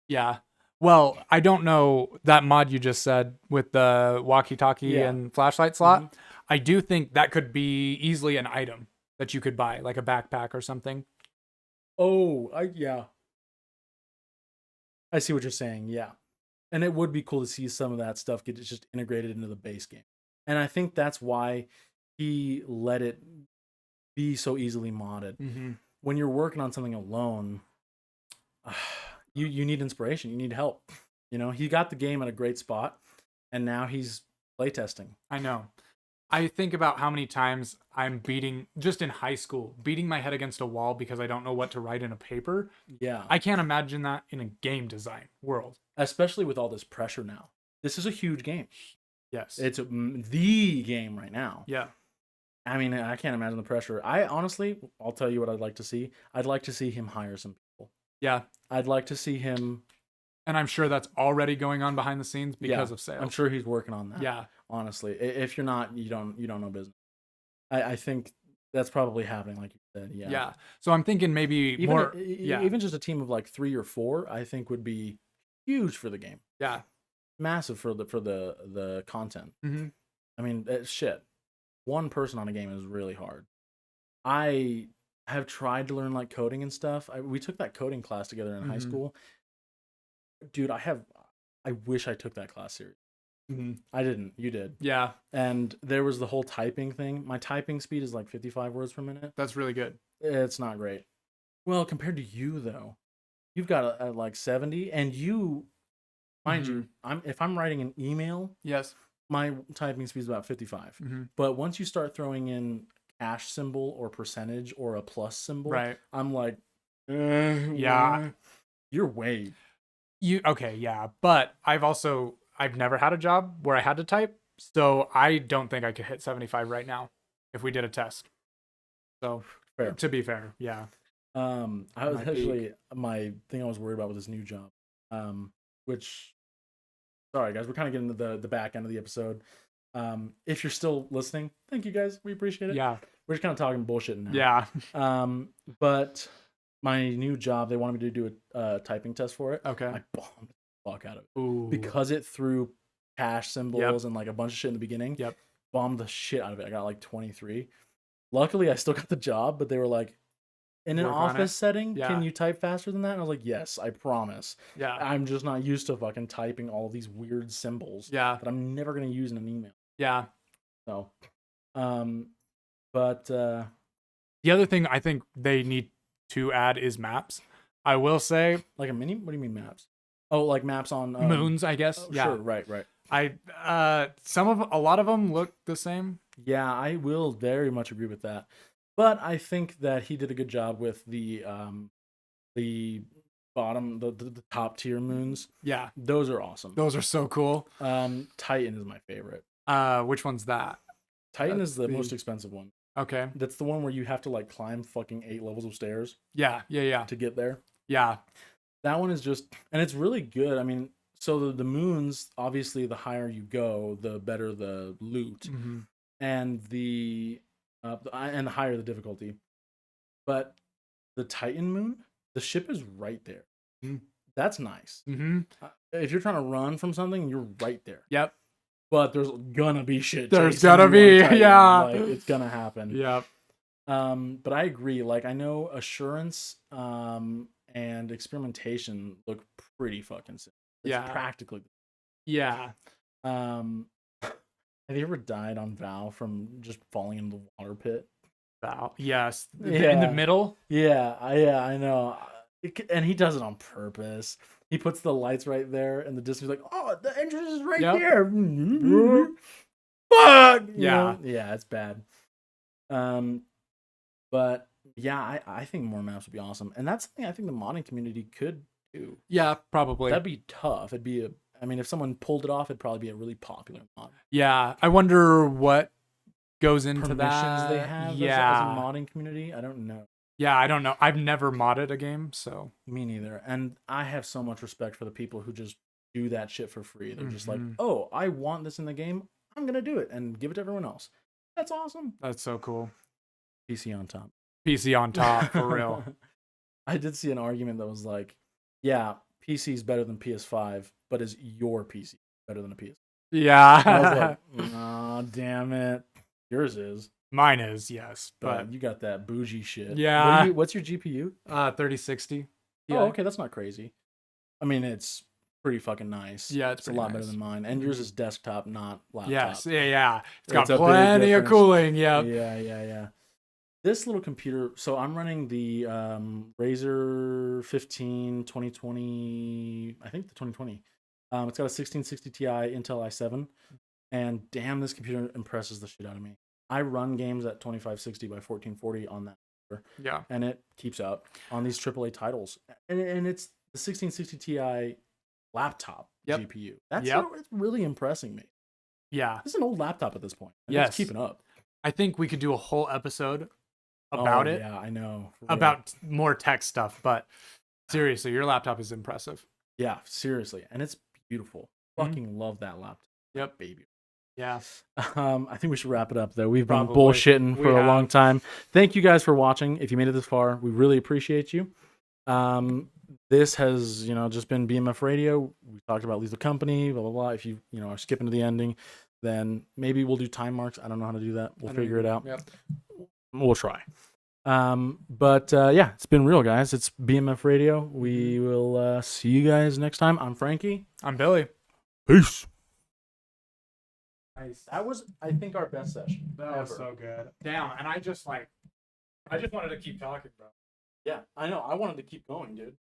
Yeah. Well, I don't know that mod you just said with the walkie-talkie Yeah. and flashlight slot. Mhm. I do think that could be easily an item that you could buy, like a backpack or something. Oh, yeah. I see what you're saying. Yeah. And it would be cool to see some of that stuff get just integrated into the base game. And I think that's why he let it be so easily modded. Mm-hmm. When you're working on something alone, you need inspiration. You need help. He got the game at a great spot, and now he's playtesting. I know. I think about how many times I'm just in high school, beating my head against a wall because I don't know what to write in a paper. Yeah. I can't imagine that in a game design world. Especially with all this pressure now. This is a huge game. Yes. It's the game right now. Yeah. I mean, I can't imagine the pressure. I honestly, I'll tell you what I'd like to see. I'd like to see him hire some people. Yeah. I'd like to see him. And I'm sure that's already going on behind the scenes because Yeah, of sales. I'm sure he's working on that. Yeah. Honestly, if you're not, you don't know business. I think that's probably happening, like you said. Yeah. Yeah. So I'm thinking maybe Even more. Yeah. even just a team of like 3 or 4, I think would be huge for the game. Yeah. Massive for the content. hmm I mean, shit. One person on a game is really hard. I have tried to learn like coding and stuff. We took that coding class together in high school. Dude, I wish I took that class serious. I didn't. You did. Yeah. And there was the whole typing thing. My typing speed is like 55 words per minute. That's really good. It's not great. Well, compared to you though, you've got a like 70, and you, mind you, if I'm writing an email, Yes. my typing speed is about 55. But once you start throwing in cash symbol or percentage or a plus symbol, Right. I'm like, Yeah. you're way. Okay, yeah. But I've never had a job where I had to type, so I don't think I could hit 75 right now if we did a test. So Fair. to be fair, yeah. I was Might actually my thing I was worried about with this new job, which, sorry guys, we're kind of getting to the back end of the episode. If you're still listening, thank you guys, we appreciate it. Yeah. We're just kind of talking bullshit now. Yeah. But my new job, they wanted me to do a typing test for it. Okay. I bombed the fuck out of it. Ooh. Because it threw cash symbols and like a bunch of shit in the beginning. Yep. Bombed the shit out of it. I got like 23. Luckily, I still got the job, but they were like, in an Work on office it. setting, Yeah. can you type faster than that? And I was like, yes, I promise. Yeah. I'm just not used to fucking typing all these weird symbols Yeah. that I'm never going to use in an email. Yeah. So, but the other thing I think they need to add is maps. I will say, like a mini? What do you mean maps? Oh, like maps on moons, I guess. Oh, Yeah. Sure, right. A lot of them look the same. Yeah, I will very much agree with that. But I think that he did a good job with the bottom, the top tier moons. Yeah. Those are awesome. Those are so cool. Titan is my favorite. Which one's that? Titan That's is the most expensive one. Okay. That's the one where you have to like climb fucking 8 levels of stairs Yeah. to get there. Yeah. That one is just, and it's really good. I mean, so the moons, obviously, the higher you go, the better the loot, and the higher the difficulty. But the Titan moon, the ship is right there. That's nice. If you're trying to run from something, you're right there. Yep. But there's gonna be shit. There's chasing gonna you on be, Titan. yeah. Like, it's gonna happen. Yep. But I agree. Like, I know assurance and experimentation look pretty fucking simple. It's Yeah. practically. Yeah. Have you ever died on Vow from just falling in the water pit? Wow. Yes. In the Yeah. middle. Yeah, I know. And he does it on purpose. He puts the lights right there, and the distance like, oh, the entrance is right Yep. there. Fuck. Yeah. Yeah, it's bad. But yeah, I think more maps would be awesome, and that's something I think the modding community could do. Yeah, probably. That'd be tough. It'd be I mean, if someone pulled it off, it'd probably be a really popular mod. Yeah. I wonder what goes into Permissions that. they have as Yeah. a modding community. I don't know. Yeah, I don't know. I've never modded a game, so. Me neither. And I have so much respect for the people who just do that shit for free. They're just like, Mhm. oh, I want this in the game. I'm gonna do it and give it to everyone else. That's awesome. That's so cool. PC on top. PC on top, for real. I did see an argument that was like, yeah, PC is better than PS5, but is your PC better than a PS? Yeah. I was like, oh, damn it. Yours is. Mine is, yes. But you got that bougie shit. Yeah. What's your GPU? 3060. Yeah. Oh, okay, that's not crazy. I mean, it's pretty fucking nice. Yeah, it's a pretty lot better nice. than mine. And yours is desktop, not laptop. Yes. Yeah. It's got It's a big plenty of difference. cooling. Yep. Yeah. This little computer, so I'm running the Razer 15 2020, I think the 2020. It's got a 1660 Ti Intel i7, and damn, this computer impresses the shit out of me. I run games at 2560 by 1440 on that, Yeah. and it keeps up on these AAA titles. And it's the 1660 Ti laptop Yep. GPU. That's Yep. it's really impressing me. Yeah. This is an old laptop at this point. And Yes. It's keeping up. I think we could do a whole episode about it, Yeah, I know. For real. about more tech stuff. But seriously, your laptop is impressive. Yeah, seriously, and it's beautiful. Mhm. Fucking love that laptop. Yep. Baby. Yeah. I think we should wrap it up though. We've been Probably. bullshitting We for a have. long time. Thank you guys for watching. If you made it this far, we really appreciate you. This has, just been BMF Radio. We talked about Lethal Company, blah blah blah. If you, are skipping to the ending, then maybe we'll do time marks. I don't know how to do that. We'll figure it out. Yep. We'll try. But yeah, it's been real, guys. It's BMF Radio. We will see you guys next time. I'm Frankie. I'm Billy. Peace. Nice. That was, I think, our best session. That was so good. Damn, and I just wanted to keep talking, bro. Yeah, I know. I wanted to keep going, dude.